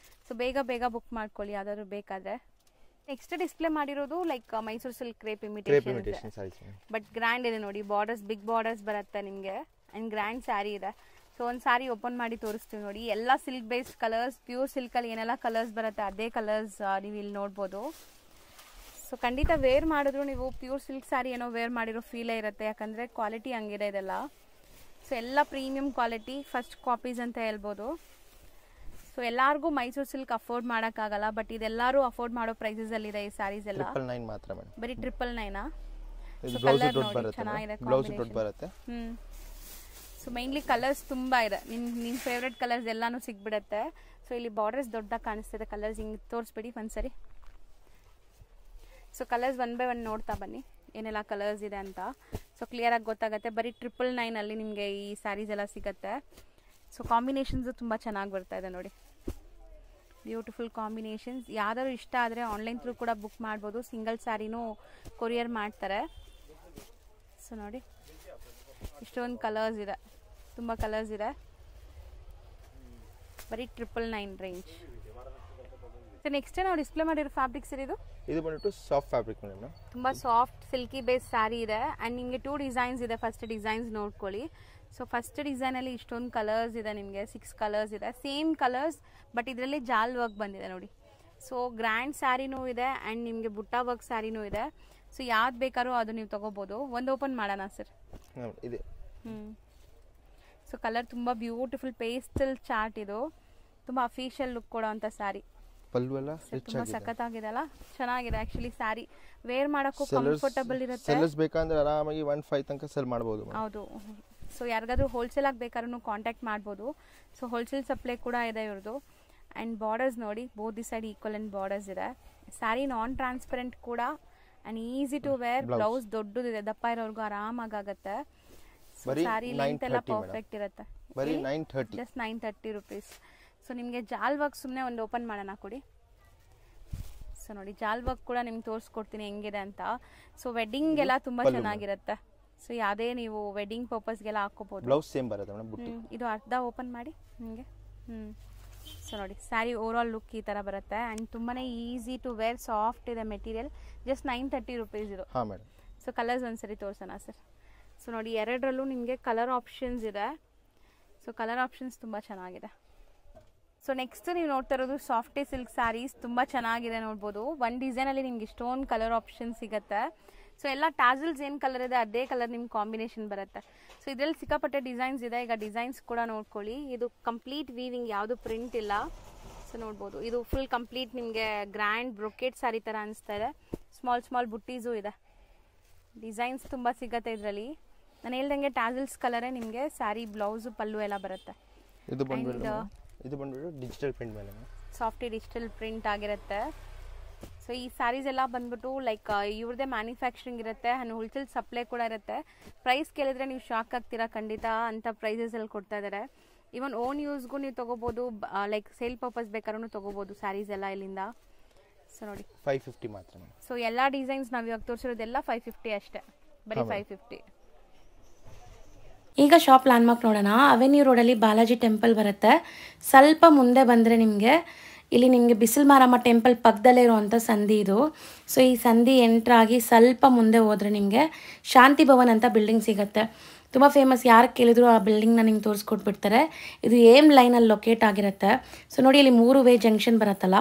ಸೊ ಬೇಗ ಬೇಗ ಬುಕ್ ಮಾಡ್ಕೊಳ್ಳಿ ಯಾವ್ದಾದ್ರು ಬೇಕಾದರೆ. ನೆಕ್ಸ್ಟ್ ಡಿಸ್ಪ್ಲೇ ಮಾಡಿರೋದು like Mysuru silk crepe imitation, but grand ಇದೆ ನೋಡಿ. ಬಾರ್ಡರ್ಸ್ ಬಿಗ್ ಬಾರ್ಡರ್ಸ್ ಬರುತ್ತೆ ನಿಮಗೆ ಆ್ಯಂಡ್ ಗ್ರ್ಯಾಂಡ್ ಸ್ಯಾರಿ ಇದೆ. ಸೊ ಒಂದು ಸ್ಯಾರಿ ಓಪನ್ ಮಾಡಿ ತೋರಿಸ್ತೀವಿ ನೋಡಿ. ಎಲ್ಲ ಸಿಲ್ಕ್ ಬೇಸ್ಡ್ ಕಲರ್ಸ್, ಪ್ಯೂರ್ ಸಿಲ್ಕಲ್ಲಿ ಏನೆಲ್ಲ ಕಲರ್ಸ್ ಬರುತ್ತೆ ಅದೇ ಕಲರ್ಸ್ ನೀವು ಇಲ್ಲಿ ನೋಡ್ಬೋದು. ಸೊ ಖಂಡಿತ ವೇರ್ ಮಾಡಿದ್ರು ನೀವು ಪ್ಯೂರ್ ಸಿಲ್ಕ್ ಸ್ಯಾರಿ ಏನೋ ವೇರ್ ಮಾಡಿರೋ ಫೀಲೇ ಇರುತ್ತೆ, ಯಾಕಂದರೆ ಕ್ವಾಲಿಟಿ ಹಂಗಿದೆ ಇದೆಲ್ಲ. ಸೊ ಎಲ್ಲ ಪ್ರೀಮಿಯಂ ಕ್ವಾಲಿಟಿ, ಫಸ್ಟ್ ಕಾಪೀಸ್ ಅಂತ ಹೇಳ್ಬೋದು. ಸೊ ಎಲ್ಲರಿಗೂ ಮೈಸೂರು ಸಿಲ್ಕ್ ಅಫೋರ್ಡ್ ಮಾಡೋಕ್ಕಾಗಲ್ಲ, ಬಟ್ ಇದೆಲ್ಲರೂ ಅಫೋರ್ಡ್ ಮಾಡೋ ಪ್ರೈಸಸಲ್ಲಿದೆ ಈ ಸ್ಯಾರೀಸ್ ಎಲ್ಲ. 999 ಮಾತ್ರ ಮೇಡಮ್. ಬರೀ 999. ಕಲರ್ ನೋಡಿ ಚೆನ್ನಾಗಿದೆ, ಬ್ಲೌಸ್ ದೊಡ್ಡ ಬರುತ್ತೆ. ಸೊ ಮೈನ್ಲಿ ಕಲರ್ಸ್ ತುಂಬ ಇದೆ. ನಿನ್ನ ಫೇವ್ರೆಟ್ ಕಲರ್ಸ್ ಎಲ್ಲಾನು ಸಿಗ್ಬಿಡುತ್ತೆ. ಸೊ ಇಲ್ಲಿ ಬಾರ್ಡರ್ಸ್ ದೊಡ್ಡದಾಗಿ ಕಾಣಿಸ್ತಿದೆ. ಕಲರ್ಸ್ ಹಿಂಗೆ ತೋರಿಸ್ಬಿಡಿ ಒಂದ್ಸರಿ. So colours one by one ನೋಡ್ತಾ ಬನ್ನಿ ಏನೆಲ್ಲ ಕಲರ್ಸ್ ಇದೆ ಅಂತ. ಸೊ ಕ್ಲಿಯರಾಗಿ ಗೊತ್ತಾಗುತ್ತೆ. ಬರೀ 999 ನಿಮಗೆ ಈ ಸ್ಯಾರೀಸ್ ಎಲ್ಲ ಸಿಗುತ್ತೆ. ಸೊ ಕಾಂಬಿನೇಷನ್ಸು ತುಂಬ ಚೆನ್ನಾಗಿ ಬರ್ತಾ ಇದೆ ನೋಡಿ. Beautiful combinations. ಯಾವ್ದಾದ್ರು ಇಷ್ಟ ಆದರೆ ಆನ್ಲೈನ್ ಥ್ರೂ ಕೂಡ ಬುಕ್ ಮಾಡ್ಬೋದು. ಸಿಂಗಲ್ ಸ್ಯಾರಿನೂ ಕೊರಿಯರ್ ಮಾಡ್ತಾರೆ. ಸೊ ನೋಡಿ ಇಷ್ಟೊಂದು ಕಲರ್ಸ್ ಇದೆ, ತುಂಬ ಕಲರ್ಸ್ ಇದೆ. ಬರೀ 999 ರೇಂಜ್. ಸೊ ನೆಕ್ಸ್ಟ್ ನಾವು ಡಿಸ್ಪ್ಲೇ ಮಾಡಿರೋ ಫ್ಯಾಬ್ರಿಕ್ಸ್ ಇದು ಬಂದ್ಬಿಟ್ಟು ಸಾಫ್ಟ್ ಫ್ಯಾಬ್ರಿಕ್ ಮೇಡಮ್. ತುಂಬ ಸಾಫ್ಟ್ ಸಿಲ್ಕಿ ಬೇಸ್ ಸ್ಯಾರಿ ಇದೆ. ಆ್ಯಂಡ್ ನಿಮಗೆ 2 ಡಿಸೈನ್ಸ್ ಇದೆ. ಫಸ್ಟ್ ಡಿಸೈನ್ಸ್ ನೋಡ್ಕೊಳ್ಳಿ. ಸೊ ಫಸ್ಟ್ ಡಿಸೈನಲ್ಲಿ ಇಷ್ಟೊಂದು ಕಲರ್ಸ್ ಇದೆ ನಿಮಗೆ, 6 ಕಲರ್ಸ್ ಇದೆ. ಸೇಮ್ ಕಲರ್ಸ್ ಬಟ್ ಇದರಲ್ಲಿ ಜಾಲ್ ವರ್ಕ್ ಬಂದಿದೆ ನೋಡಿ. ಸೊ ಗ್ರ್ಯಾಂಡ್ ಸ್ಯಾರಿನೂ ಇದೆ ಆ್ಯಂಡ್ ನಿಮಗೆ ಬುಟ್ಟ ವರ್ಕ್ ಸ್ಯಾರಿನೂ ಇದೆ. ಸೊ ಯಾವ್ದು ಬೇಕಾದ್ರೂ ಅದು ನೀವು ತೊಗೋಬೋದು. ಒಂದು ಓಪನ್ ಮಾಡೋಣ ಸರ್. ಇದೆ. ಸೊ ಕಲರ್ ತುಂಬ ಬ್ಯೂಟಿಫುಲ್ ಪೇಸ್ಟಲ್ ಚಾರ್ಟ್. ಇದು ತುಂಬ ಅಫಿಷಿಯಲ್ ಲುಕ್ ಕೊಡೋ ಅಂಥ ಸ್ಯಾರಿ. ಪಲ್ಲು ಎಲ್ಲ ತುಂಬ ಸಖತ್ತಾಗಿದೆ ಅಲ್ಲ, ಚೆನ್ನಾಗಿದೆ ಆ್ಯಕ್ಚುಲಿ. ಸ್ಯಾರಿ ವೇರ್ ಮಾಡೋಕ್ಕೂ ಕಂಫರ್ಟಬಲ್ ಇರುತ್ತೆ. ಸೆಲ್ಲರ್ಸ್ ಬೇಕಂದ್ರೆ ಆರಾಮಾಗಿ 1.5 ತನಕ ಸೆಲ್ ಮಾಡ್ಬೋದು. ಹೌದು. ಸೊ ಯಾರಿಗಾದ್ರೂ ಹೋಲ್ಸೇಲ್ ಆಗಿ ಬೇಕಾದ್ರೂ ಕಾಂಟ್ಯಾಕ್ಟ್ ಮಾಡ್ಬೋದು. ಸೊ ಹೋಲ್ಸೇಲ್ ಸಪ್ಲೈ ಕೂಡ ಇದೆ ಇವ್ರದ್ದು. ಆ್ಯಂಡ್ ಬಾರ್ಡರ್ಸ್ ನೋಡಿ, both the side equivalent borders ಇದೆ. ಸ್ಯಾರಿ ನಾನ್ ಟ್ರಾನ್ಸ್ಪರೆಂಟ್ ಕೂಡ and easy to wear. Blouse ದೊಡ್ಡದಿದೆ, ದಪ್ಪ ಇರೋರ್ಗೂ ಆರಾಮಾಗುತ್ತೆ. ಸ್ಯಾರಿ ಲೆಂತ್ ಎಲ್ಲ ಪರ್ಫೆಕ್ಟ್ ಇರುತ್ತೆ. ಬರೀ 930, ಜಸ್ಟ್ 930 ರುಪೀಸ್. ಸೊ ನಿಮಗೆ ಜಾಲ್ ವರ್ಕ್ ಸುಮ್ಮನೆ ಒಂದು ಓಪನ್ ಮಾಡೋಣ ಕೊಡಿ. ಸೊ ನೋಡಿ ಜಾಲ್ ವರ್ಕ್ ಕೂಡ ನಿಮ್ಗೆ ತೋರಿಸ್ಕೊಡ್ತೀನಿ ಹೆಂಗಿದೆ ಅಂತ. ಸೊ ವೆಡ್ಡಿಂಗ್ಗೆಲ್ಲ ತುಂಬ ಚೆನ್ನಾಗಿರುತ್ತೆ. ಸೊ ಯಾವುದೇ ನೀವು ವೆಡ್ಡಿಂಗ್ ಪರ್ಪಸ್ಗೆಲ್ಲ ಹಾಕೋಬಹುದು. ಬ್ಲೌಸ್ ಸೇಮ್ ಬರುತ್ತೆ ಮೇಡಮ್ ಬುಟ್ಟಿ. ಇದು ಅರ್ಧ ಓಪನ್ ಮಾಡಿ ನಿಮಗೆ. ಸೊ ನೋಡಿ ಸ್ಯಾರಿ ಓವರ್ ಆಲ್ ಲುಕ್ ಈ ಥರ ಬರುತ್ತೆ ಆ್ಯಂಡ್ ತುಂಬಾ ಈಸಿ ಟು ವೇರ್, ಸಾಫ್ಟ್ ಇದೆ ಮೆಟೀರಿಯಲ್. ಜಸ್ಟ್ 930 rupees ಇದು. ಹಾಂ ಮೇಡಮ್. ಸೊ ಕಲರ್ಸ್ ಒಂದ್ಸರಿ ತೋರಿಸೋಣ ಸರ್. ಸೊ ನೋಡಿ ಎರಡರಲ್ಲೂ ನಿಮಗೆ ಕಲರ್ ಆಪ್ಷನ್ಸ್ ಇದೆ. ಸೊ ಕಲರ್ ಆಪ್ಷನ್ಸ್ ತುಂಬ ಚೆನ್ನಾಗಿದೆ. ಸೊ ನೆಕ್ಸ್ಟ್ ನೀವು ನೋಡ್ತಾ ಇರೋದು ಸಾಫ್ಟಿ ಸಿಲ್ಕ್ ಸ್ಯಾರೀಸ್. ತುಂಬ ಚೆನ್ನಾಗಿದೆ ನೋಡ್ಬೋದು. ಒಂದು ಡಿಸೈನಲ್ಲಿ ನಿಮ್ಗೆ ಇಷ್ಟೊಂದು ಕಲರ್ ಆಪ್ಷನ್ ಸಿಗುತ್ತೆ. ಸೊ ಎಲ್ಲ ಟ್ಯಾಸಲ್ಸ್ ಏನು ಕಲರ್ ಇದೆ ಅದೇ ಕಲರ್ ನಿಮ್ಗೆ ಕಾಂಬಿನೇಷನ್ ಬರುತ್ತೆ. ಸೊ ಇದರಲ್ಲಿ ಸಿಕ್ಕಾಪಟ್ಟೆ ಡಿಸೈನ್ಸ್ ಇದೆ. ಈಗ ಡಿಸೈನ್ಸ್ ಕೂಡ ನೋಡ್ಕೊಳ್ಳಿ. ಇದು ಕಂಪ್ಲೀಟ್ ವೀವಿಂಗ್, ಯಾವುದು ಪ್ರಿಂಟ್ ಇಲ್ಲ. ಸೊ ನೋಡ್ಬೋದು ಇದು ಫುಲ್ ಕಂಪ್ಲೀಟ್ ನಿಮಗೆ ಗ್ರ್ಯಾಂಡ್ ಬ್ರೊಕೆಟ್ ಸ್ಯಾರಿ ಥರ ಅನಿಸ್ತಾ ಇದೆ. ಸ್ಮಾಲ್ ಸ್ಮಾಲ್ ಬುಟ್ಟೀಸು ಇದೆ. ಡಿಸೈನ್ಸ್ ತುಂಬ ಸಿಗುತ್ತೆ ಇದರಲ್ಲಿ. ನಾನು ಹೇಳ್ದಂಗೆ ಟ್ಯಾಸಲ್ಸ್ ಕಲರೇ ನಿಮಗೆ ಸ್ಯಾರಿ ಬ್ಲೌಸು ಪಲ್ಲು ಎಲ್ಲ ಬರುತ್ತೆ. ಇದು ಬಂದ್ಬಿಟ್ಟು ಡಿಜಿಟಲ್ ಪ್ರಿಂಟ್ ಮೇಲೆ ಸಾಫ್ಟಿ ಡಿಜಿಟಲ್ ಪ್ರಿಂಟ್ ಆಗಿರುತ್ತೆ. ಸೊ ಈ ಸ್ಯಾರೀಸ್ ಎಲ್ಲ ಬಂದ್ಬಿಟ್ಟು ಲೈಕ್ ಇವ್ರದ್ದೇ ಮ್ಯಾನುಫ್ಯಾಕ್ಚರಿಂಗ್ ಇರುತ್ತೆ ಆ್ಯಂಡ್ ಹೋಲ್ಸೇಲ್ ಸಪ್ಲೈ ಕೂಡ ಇರುತ್ತೆ. ಪ್ರೈಸ್ ಕೇಳಿದ್ರೆ ನೀವು ಶಾಕ್ ಆಗ್ತೀರಾ ಖಂಡಿತ, ಅಂಥ ಪ್ರೈಸಸಲ್ಲಿ ಕೊಡ್ತಾ ಇದ್ದಾರೆ. ಈವನ್ ಓನ್ ಯೂಸ್ಗೂ ನೀವು ತೊಗೋಬೋದು, ಲೈಕ್ ಸೇಲ್ ಪರ್ಪಸ್ ಬೇಕಾದ್ರೂ ತೊಗೋಬೋದು ಸ್ಯಾರೀಸ್ ಎಲ್ಲ ಇಲ್ಲಿಂದ. ಸೊ ನೋಡಿ 550 ಮಾತ್ರ. ಸೊ ಎಲ್ಲ ಡಿಸೈನ್ಸ್ ನಾವು ಇವಾಗ ತೋರಿಸಿರೋದೆಲ್ಲ 550 ಅಷ್ಟೇ, ಬರೀ 550. ಈಗ ಶಾಪ್ ಲ್ಯಾಂಡ್ಮಾರ್ಕ್ ನೋಡೋಣ. ಅವೆನ್ಯೂ ರೋಡಲ್ಲಿ ಬಾಲಾಜಿ ಟೆಂಪಲ್ ಬರುತ್ತೆ. ಸ್ವಲ್ಪ ಮುಂದೆ ಬಂದರೆ ನಿಮಗೆ ಇಲ್ಲಿ ನಿಮಗೆ ಬಿಸಿಲು ಮಾರಮ್ಮ ಟೆಂಪಲ್ ಪಕ್ಕದಲ್ಲೇ ಇರುವಂಥ ಸಂಧಿ ಇದು. ಸೊ ಈ ಸಂಧಿ ಎಂಟ್ರಾಗಿ ಸ್ವಲ್ಪ ಮುಂದೆ ಹೋದರೆ ನಿಮಗೆ ಶಾಂತಿ ಭವನ್ ಅಂತ ಬಿಲ್ಡಿಂಗ್ ಸಿಗುತ್ತೆ. ತುಂಬ ಫೇಮಸ್, ಯಾರು ಕೇಳಿದ್ರು ಆ ಬಿಲ್ಡಿಂಗ್ನ ನಿಮ್ಗೆ ತೋರಿಸ್ಕೊಟ್ಬಿಡ್ತಾರೆ. ಇದು ಏಮ್ ಲೈನಲ್ಲಿ ಲೊಕೇಟ್ ಆಗಿರುತ್ತೆ. ಸೊ ನೋಡಿ ಇಲ್ಲಿ 3 ವೇ ಜಂಕ್ಷನ್ ಬರುತ್ತಲ್ಲ,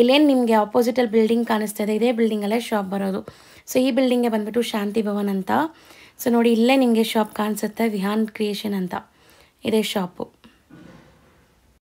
ಇಲ್ಲೇನು ನಿಮಗೆ ಆಪೋಸಿಟಲ್ಲಿ ಬಿಲ್ಡಿಂಗ್ ಕಾಣಿಸ್ತಾ ಇದೆ, ಇದೇ ಬಿಲ್ಡಿಂಗಲ್ಲೇ ಶಾಪ್ ಬರೋದು. ಸೊ ಈ ಬಿಲ್ಡಿಂಗ್ಗೆ ಬಂದುಬಿಟ್ಟು ಶಾಂತಿ ಭವನ್ ಅಂತ. ಸೊ ನೋಡಿ ಇಲ್ಲೇ ನಿಮಗೆ ಶಾಪ್ ಕಾಣಿಸುತ್ತೆ, ವಿಹಾನ್ ಕ್ರಿಯೇಷನ್ ಅಂತ ಇದೇ ಶಾಪು.